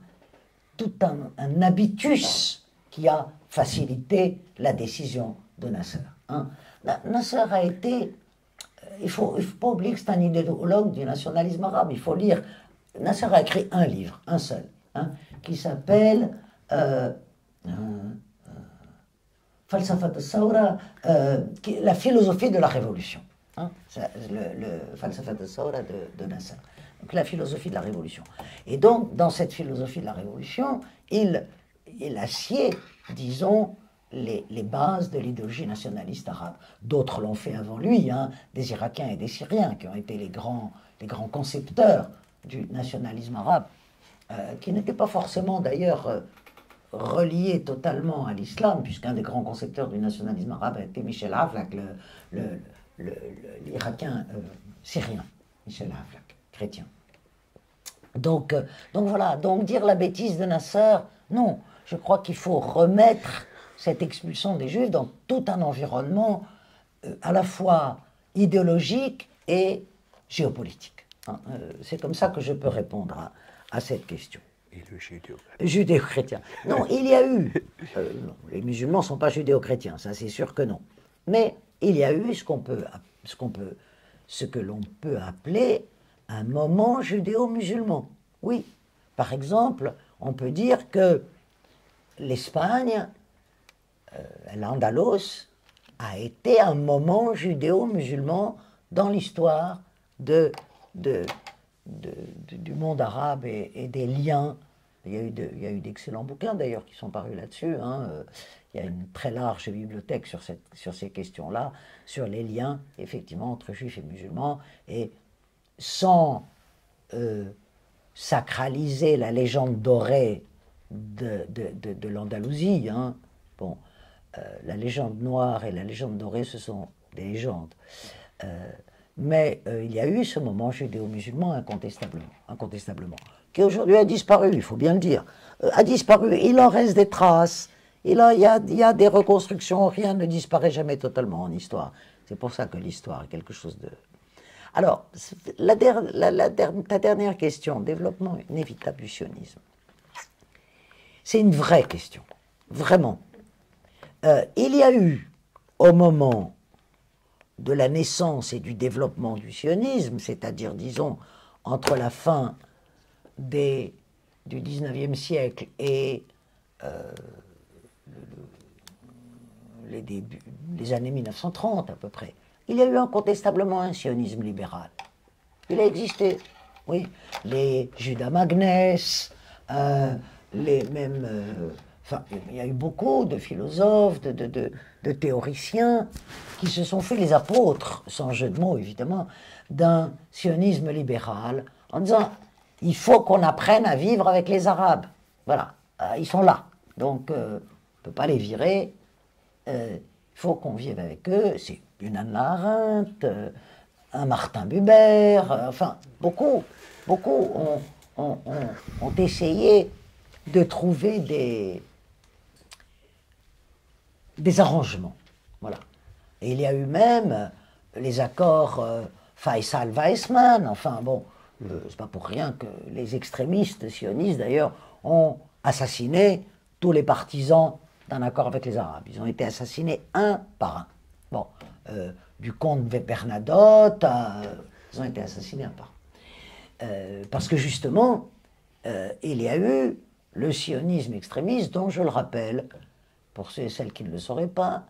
habitus qui a facilité la décision de Nasser. Hein. Nasser a été, il faut pas oublier que c'est un idéologue du nationalisme arabe, il faut lire. Nasser a écrit un livre, un seul, hein, qui s'appelle Falsafat al-Sawra, la philosophie de la révolution. Hein, le Falsafat al-Sawra de Nasser. Donc la philosophie de la révolution. Et donc, dans cette philosophie de la révolution, il assied, disons, les bases de l'idéologie nationaliste arabe. D'autres l'ont fait avant lui, hein, des Irakiens et des Syriens, qui ont été les grands concepteurs du nationalisme arabe, qui n'étaient pas forcément d'ailleurs reliés totalement à l'islam, puisqu'un des grands concepteurs du nationalisme arabe a été Michel Aflaq, l'Irakien syrien, Michel Aflaq, chrétien. Donc voilà, donc dire la bêtise de Nasser, non, je crois qu'il faut remettre cette expulsion des Juifs dans tout un environnement à la fois idéologique et géopolitique. Hein, c'est comme ça que je peux répondre à cette question. Et le judéo-chrétien. Non, il y a eu... non, les musulmans ne sont pas judéo-chrétiens, ça c'est sûr que non. Mais il y a eu ce que l'on peut appeler un moment judéo-musulman. Oui. Par exemple, on peut dire que l'Espagne, l'Andalos, a été un moment judéo-musulman dans l'histoire du monde arabe et des liens. Il y a eu d'excellents bouquins d'ailleurs qui sont parus là-dessus. Hein. Il y a une très large bibliothèque sur ces questions-là, sur les liens effectivement entre juifs et musulmans, et sans sacraliser la légende dorée de l'Andalousie. Hein. Bon, la légende noire et la légende dorée, ce sont des légendes. Mais il y a eu ce moment judéo-musulman incontestablement, qui aujourd'hui a disparu, il faut bien le dire, a disparu. Il en reste des traces, il y a des reconstructions, rien ne disparaît jamais totalement en histoire. C'est pour ça que l'histoire est quelque chose de... Alors, ta dernière question, développement inévitable du sionisme, c'est une vraie question, vraiment. Il y a eu, au moment de la naissance et du développement du sionisme, c'est-à-dire, disons, entre la fin du XIXe siècle et les années 1930 à peu près, il y a eu incontestablement un sionisme libéral. Il a existé, oui. Les Judas Magnès, enfin, il y a eu beaucoup de philosophes, de théoriciens qui se sont fait les apôtres, sans jeu de mots évidemment, d'un sionisme libéral, en disant il faut qu'on apprenne à vivre avec les Arabes. Voilà, ils sont là, donc on ne peut pas les virer, il faut qu'on vive avec eux. C'est une Anne Arendt, un Martin Buber, enfin, beaucoup ont essayé de trouver des arrangements. Voilà. Et il y a eu même les accords Faisal-Weizmann, enfin bon, c'est pas pour rien que les extrémistes sionistes d'ailleurs ont assassiné tous les partisans d'un accord avec les Arabes. Ils ont été assassinés un par un. Bon, du comte Bernadotte, ils ont été assassinés un par un. Parce que justement, il y a eu le sionisme extrémiste, dont je le rappelle, pour ceux et celles qui ne le sauraient pas,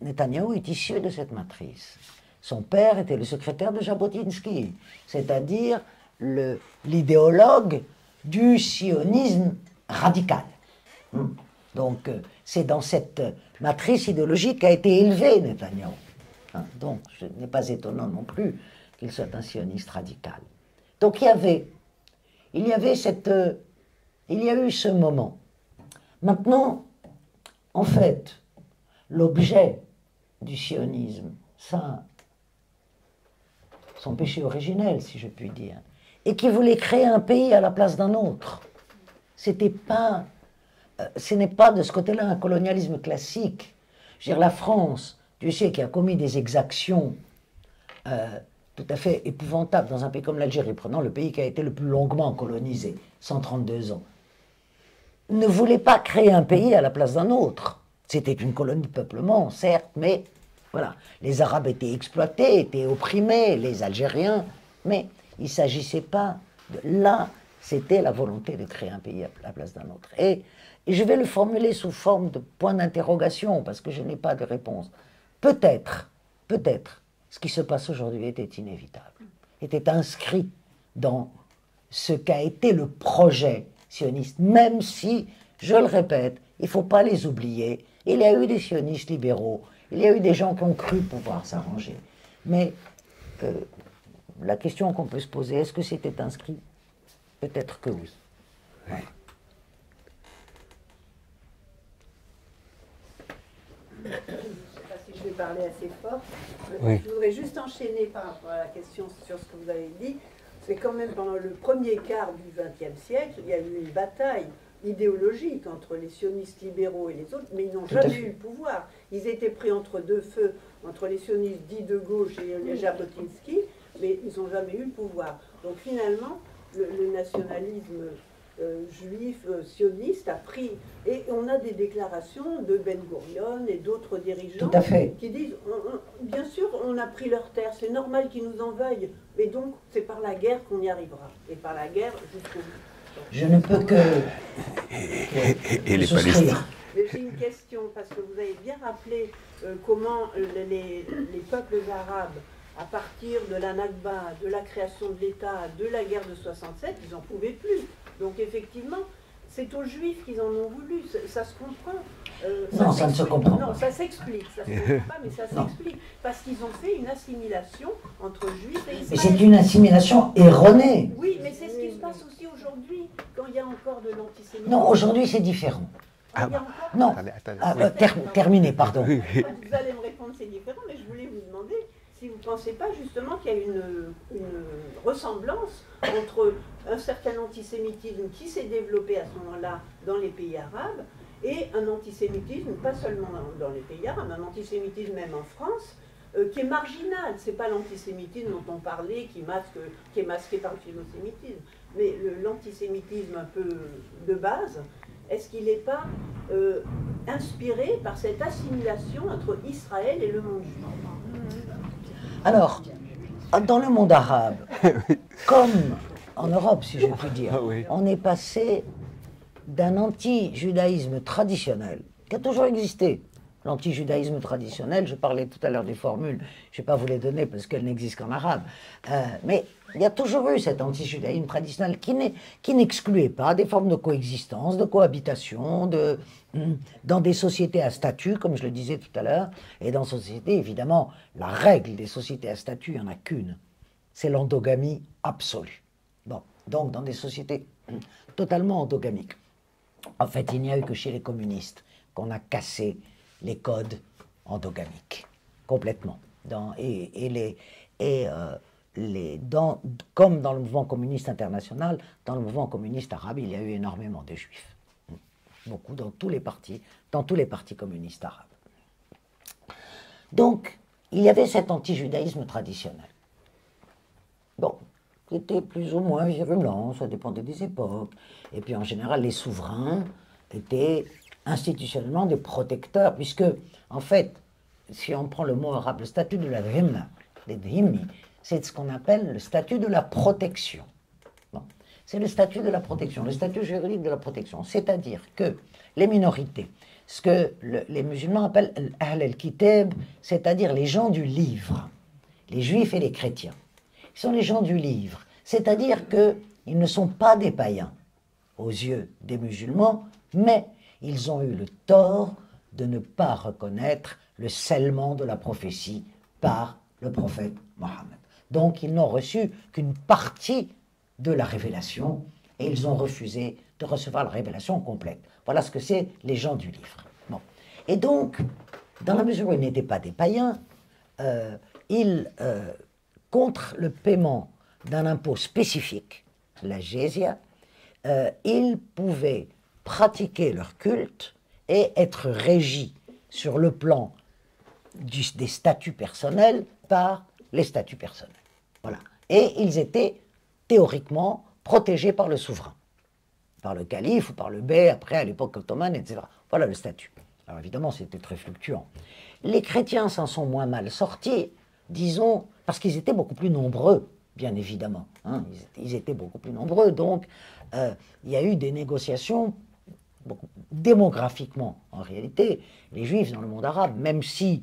Netanyahou est issu de cette matrice. Son père était le secrétaire de Jabotinsky, c'est-à-dire l'idéologue du sionisme radical. Donc, c'est dans cette matrice idéologique qu'a été élevé Netanyahou. Donc, ce n'est pas étonnant non plus qu'il soit un sioniste radical. Donc, il y a eu ce moment. Maintenant, en fait, l'objet du sionisme, ça, son péché originel, si je puis dire, et qui voulait créer un pays à la place d'un autre. Ce n'est pas de ce côté-là un colonialisme classique. Je veux dire, la France, tu sais, qui a commis des exactions tout à fait épouvantables dans un pays comme l'Algérie, prenant le pays qui a été le plus longuement colonisé, 132 ans, ne voulait pas créer un pays à la place d'un autre. C'était une colonie de peuplement, certes, mais voilà, les Arabes étaient exploités, étaient opprimés, les Algériens, mais il ne s'agissait pas là, c'était la volonté de créer un pays à la place d'un autre. Et je vais le formuler sous forme de point d'interrogation, parce que je n'ai pas de réponse. Peut-être, ce qui se passe aujourd'hui était inévitable, était inscrit dans ce qu'a été le projet sioniste, même si, je le répète, il ne faut pas les oublier, il y a eu des sionistes libéraux, il y a eu des gens qui ont cru pouvoir s'arranger. Mais la question qu'on peut se poser, est-ce que c'était inscrit? Peut-être que oui. Ouais. Je ne sais pas si je vais parler assez fort. Oui. Je voudrais juste enchaîner par rapport à la question sur ce que vous avez dit. C'est quand même pendant le premier quart du XXe siècle, il y a eu une bataille idéologique entre les sionistes libéraux et les autres, mais ils n'ont jamais eu le pouvoir. Ils étaient pris entre deux feux, entre les sionistes dits de gauche et les Jabotinsky, mais ils n'ont jamais eu le pouvoir. Donc finalement, le nationalisme juif, sioniste a pris, et on a des déclarations de Ben Gurion et d'autres dirigeants qui disent, bien sûr on a pris leur terre, c'est normal qu'ils nous envahissent, mais donc c'est par la guerre qu'on y arrivera, et par la guerre jusqu'au bout. Je ne peux que... Et les Palestiniens. Mais j'ai une question, parce que vous avez bien rappelé comment les peuples arabes, à partir de la Nakba, de la création de l'État, de la guerre de 67, ils n'en pouvaient plus. Donc effectivement, c'est aux Juifs qu'ils en ont voulu, ça se comprend. Non, ça ne se comprend pas. Non, ça s'explique, ça ne se comprend pas, mais ça s'explique. Parce qu'ils ont fait une assimilation entre Juifs et Israël. Mais c'est une assimilation erronée. Oui, mais c'est ce qui se passe aussi aujourd'hui, quand il y a encore de l'antisémitisme. Non, aujourd'hui c'est différent. Ah, il y a encore... Non, terminez, pardon. Vous allez me répondre c'est différent, mais je voulais vous demander, si vous pensez pas justement qu'il y a une ressemblance entre un certain antisémitisme qui s'est développé à ce moment-là dans les pays arabes et un antisémitisme, pas seulement dans les pays arabes, un antisémitisme même en France, qui est marginal. Ce n'est pas l'antisémitisme dont on parlait, qui est masqué par le philosémitisme, mais l'antisémitisme un peu de base, est-ce qu'il n'est pas inspiré par cette assimilation entre Israël et le monde juif? Alors, dans le monde arabe, comme en Europe, si je puis dire, Oui. on est passé d'un anti-judaïsme traditionnel, qui a toujours existé. L'anti-judaïsme traditionnel, je parlais tout à l'heure des formules, je ne vais pas vous les donner parce qu'elles n'existent qu'en arabe, mais il y a toujours eu cet anti-judaïsme traditionnel qui n'excluait pas des formes de coexistence, de cohabitation, dans des sociétés à statut, comme je le disais tout à l'heure, et dans sociétés, évidemment, la règle des sociétés à statut, il n'y en a qu'une, c'est l'endogamie absolue. Bon, donc dans des sociétés totalement endogamiques. En fait, il n'y a eu que chez les communistes qu'on a cassé les codes endogamiques, complètement. Comme dans le mouvement communiste international, dans le mouvement communiste arabe, il y a eu énormément de juifs. Beaucoup, dans tous les partis communistes arabes. Donc, il y avait cet anti-judaïsme traditionnel. Bon, qui était plus ou moins virulent, ça dépendait des époques. Et puis, en général, les souverains étaient institutionnellement des protecteurs, puisque, en fait, si on prend le mot arabe, le statut de la dhimma, les dhimmi, c'est ce qu'on appelle le statut de la protection. Bon. C'est le statut de la protection, le statut juridique de la protection. C'est-à-dire que les minorités, ce que les musulmans appellent Ahl al-Kitab, c'est-à-dire les gens du livre, les juifs et les chrétiens, ils sont les gens du livre, c'est-à-dire qu'ils ne sont pas des païens aux yeux des musulmans, mais ils ont eu le tort de ne pas reconnaître le scellement de la prophétie par le prophète Mohammed. Donc ils n'ont reçu qu'une partie de la révélation et ils ont refusé de recevoir la révélation complète. Voilà ce que c'est les gens du livre. Bon. Et donc, dans la mesure où ils n'étaient pas des païens, contre le paiement d'un impôt spécifique, la jizya, ils pouvaient pratiquer leur culte et être régis sur le plan des statuts personnels par les statuts personnels. Voilà. Et ils étaient théoriquement protégés par le souverain, par le calife ou par le bey, après à l'époque ottomane, etc. Voilà le statut. Alors évidemment, c'était très fluctuant. Les chrétiens s'en sont moins mal sortis, disons, parce qu'ils étaient beaucoup plus nombreux, bien évidemment. Hein, ils étaient beaucoup plus nombreux, donc il y a eu des négociations démographiquement, en réalité, les Juifs dans le monde arabe, même si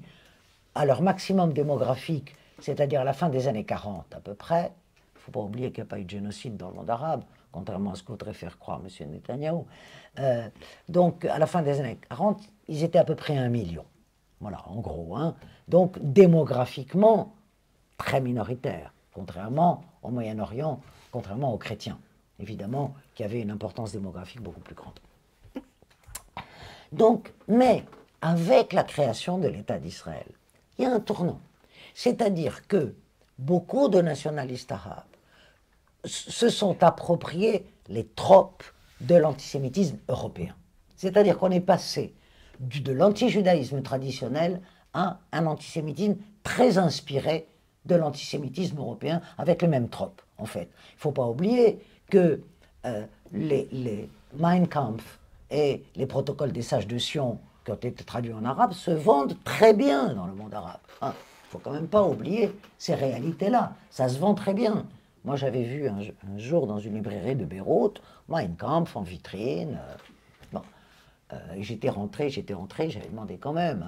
à leur maximum démographique, c'est-à-dire à la fin des années 40 à peu près, il ne faut pas oublier qu'il n'y a pas eu de génocide dans le monde arabe, contrairement à ce que voudrait faire croire M. Netanyahou. Donc, à la fin des années 40, ils étaient à peu près 1 million. Voilà, en gros. Hein. Donc, démographiquement, très minoritaire, contrairement au Moyen-Orient, contrairement aux chrétiens, évidemment, qui avaient une importance démographique beaucoup plus grande. Donc, mais avec la création de l'État d'Israël, il y a un tournant. C'est-à-dire que beaucoup de nationalistes arabes se sont appropriés les tropes de l'antisémitisme européen. C'est-à-dire qu'on est passé de l'antijudaïsme traditionnel à un antisémitisme très inspiré de l'antisémitisme européen, avec les mêmes tropes, en fait. Il ne faut pas oublier que les Mein Kampf et les protocoles des sages de Sion, qui ont été traduits en arabe, se vendent très bien dans le monde arabe. Il ne faut quand même pas oublier ces réalités-là. Ça se vend très bien. Moi, j'avais vu un jour dans une librairie de Beyrouth, Mein Kampf en vitrine. J'étais rentré, j'avais demandé quand même,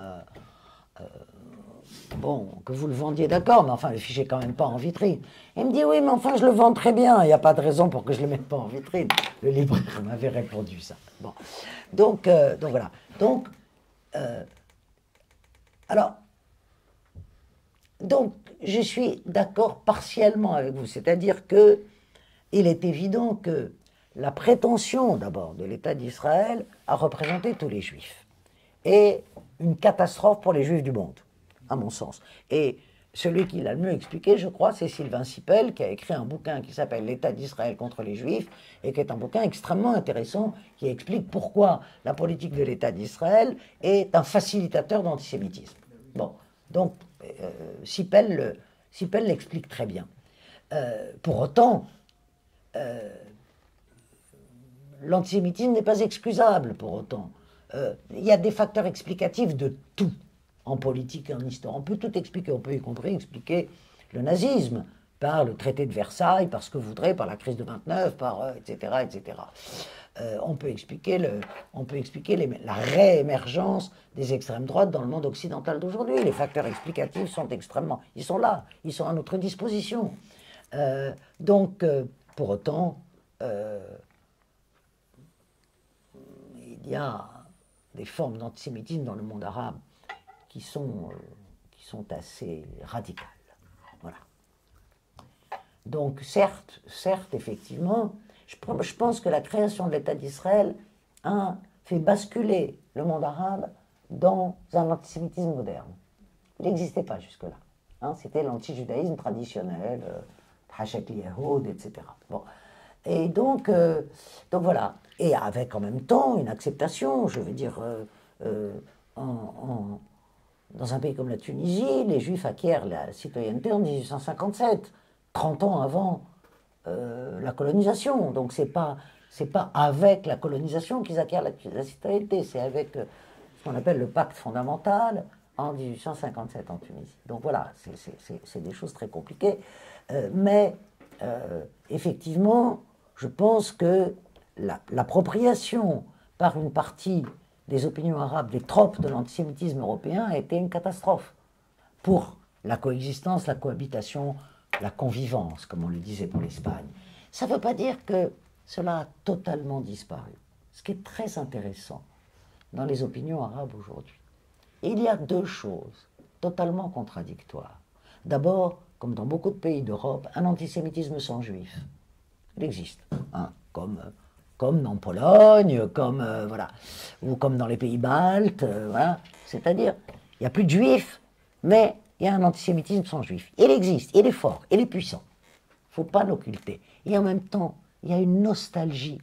que vous le vendiez, d'accord, mais enfin, le fichez quand même pas en vitrine. Il me dit, oui, mais enfin, je le vends très bien, il n'y a pas de raison pour que je le mette pas en vitrine. Le libraire m'avait répondu ça. Bon. Donc voilà. Donc, je suis d'accord partiellement avec vous, c'est-à-dire que il est évident que la prétention, d'abord, de l'État d'Israël a représenté tous les Juifs, et une catastrophe pour les Juifs du monde, à mon sens. Et celui qui l'a le mieux expliqué, je crois, c'est Sylvain Sipel, qui a écrit un bouquin qui s'appelle L'État d'Israël contre les Juifs, et qui est un bouquin extrêmement intéressant, qui explique pourquoi la politique de l'État d'Israël est un facilitateur d'antisémitisme. Bon, donc, Sipel l'explique très bien. Pour autant, l'antisémitisme n'est pas excusable, pour autant. Il y a des facteurs explicatifs de tout. En politique et en histoire. On peut tout expliquer, on peut y compris expliquer le nazisme par le traité de Versailles, par ce que vous voudrez, par la crise de 29, par etc. etc. On peut expliquer la réémergence des extrêmes droites dans le monde occidental d'aujourd'hui. Les facteurs explicatifs sont extrêmement... Ils sont là, ils sont à notre disposition. Donc, pour autant, il y a des formes d'antisémitisme dans le monde arabe qui sont assez radicales. Voilà. Donc, certes, effectivement, je pense que la création de l'État d'Israël fait basculer le monde arabe dans un antisémitisme moderne. Il n'existait pas jusque-là. C'était l'antijudaïsme traditionnel, Hachek Liyahoud, etc. Bon. Et donc voilà. Et avec en même temps une acceptation, je veux dire, dans un pays comme la Tunisie, les Juifs acquièrent la citoyenneté en 1857, 30 ans avant la colonisation. Donc c'est pas avec la colonisation qu'ils acquièrent la citoyenneté, c'est avec ce qu'on appelle le pacte fondamental en 1857 en Tunisie. Donc voilà, c'est des choses très compliquées. Mais effectivement, je pense que l'appropriation par une partie des opinions arabes, des tropes de l'antisémitisme européen a été une catastrophe pour la coexistence, la cohabitation, la convivence, comme on le disait pour l'Espagne. Ça ne veut pas dire que cela a totalement disparu. Ce qui est très intéressant dans les opinions arabes aujourd'hui, il y a deux choses totalement contradictoires. D'abord, comme dans beaucoup de pays d'Europe, un antisémitisme sans juifs. Il existe, comme en Pologne, voilà, ou comme dans les pays baltes, voilà. C'est-à-dire, il n'y a plus de juifs, mais il y a un antisémitisme sans juifs. Il existe, il est fort, il est puissant. Il ne faut pas l'occulter. Et en même temps, il y a une nostalgie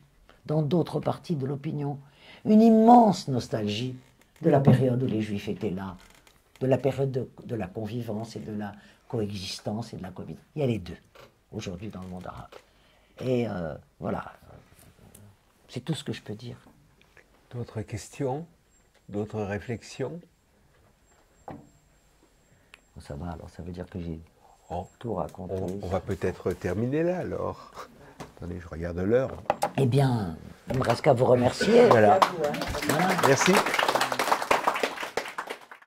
dans d'autres parties de l'opinion, une immense nostalgie de la période où les juifs étaient là, de la période de la convivence et de la coexistence et de la cohabitation. Il y a les deux, aujourd'hui, dans le monde arabe. Et voilà. C'est tout ce que je peux dire. D'autres questions? D'autres réflexions? Ça va, alors ça veut dire que j'ai tout raconté. On va peut-être terminer là, alors. Attendez, je regarde l'heure. Eh bien, il ne me reste qu'à vous remercier. Voilà. À vous, hein. Voilà. Merci.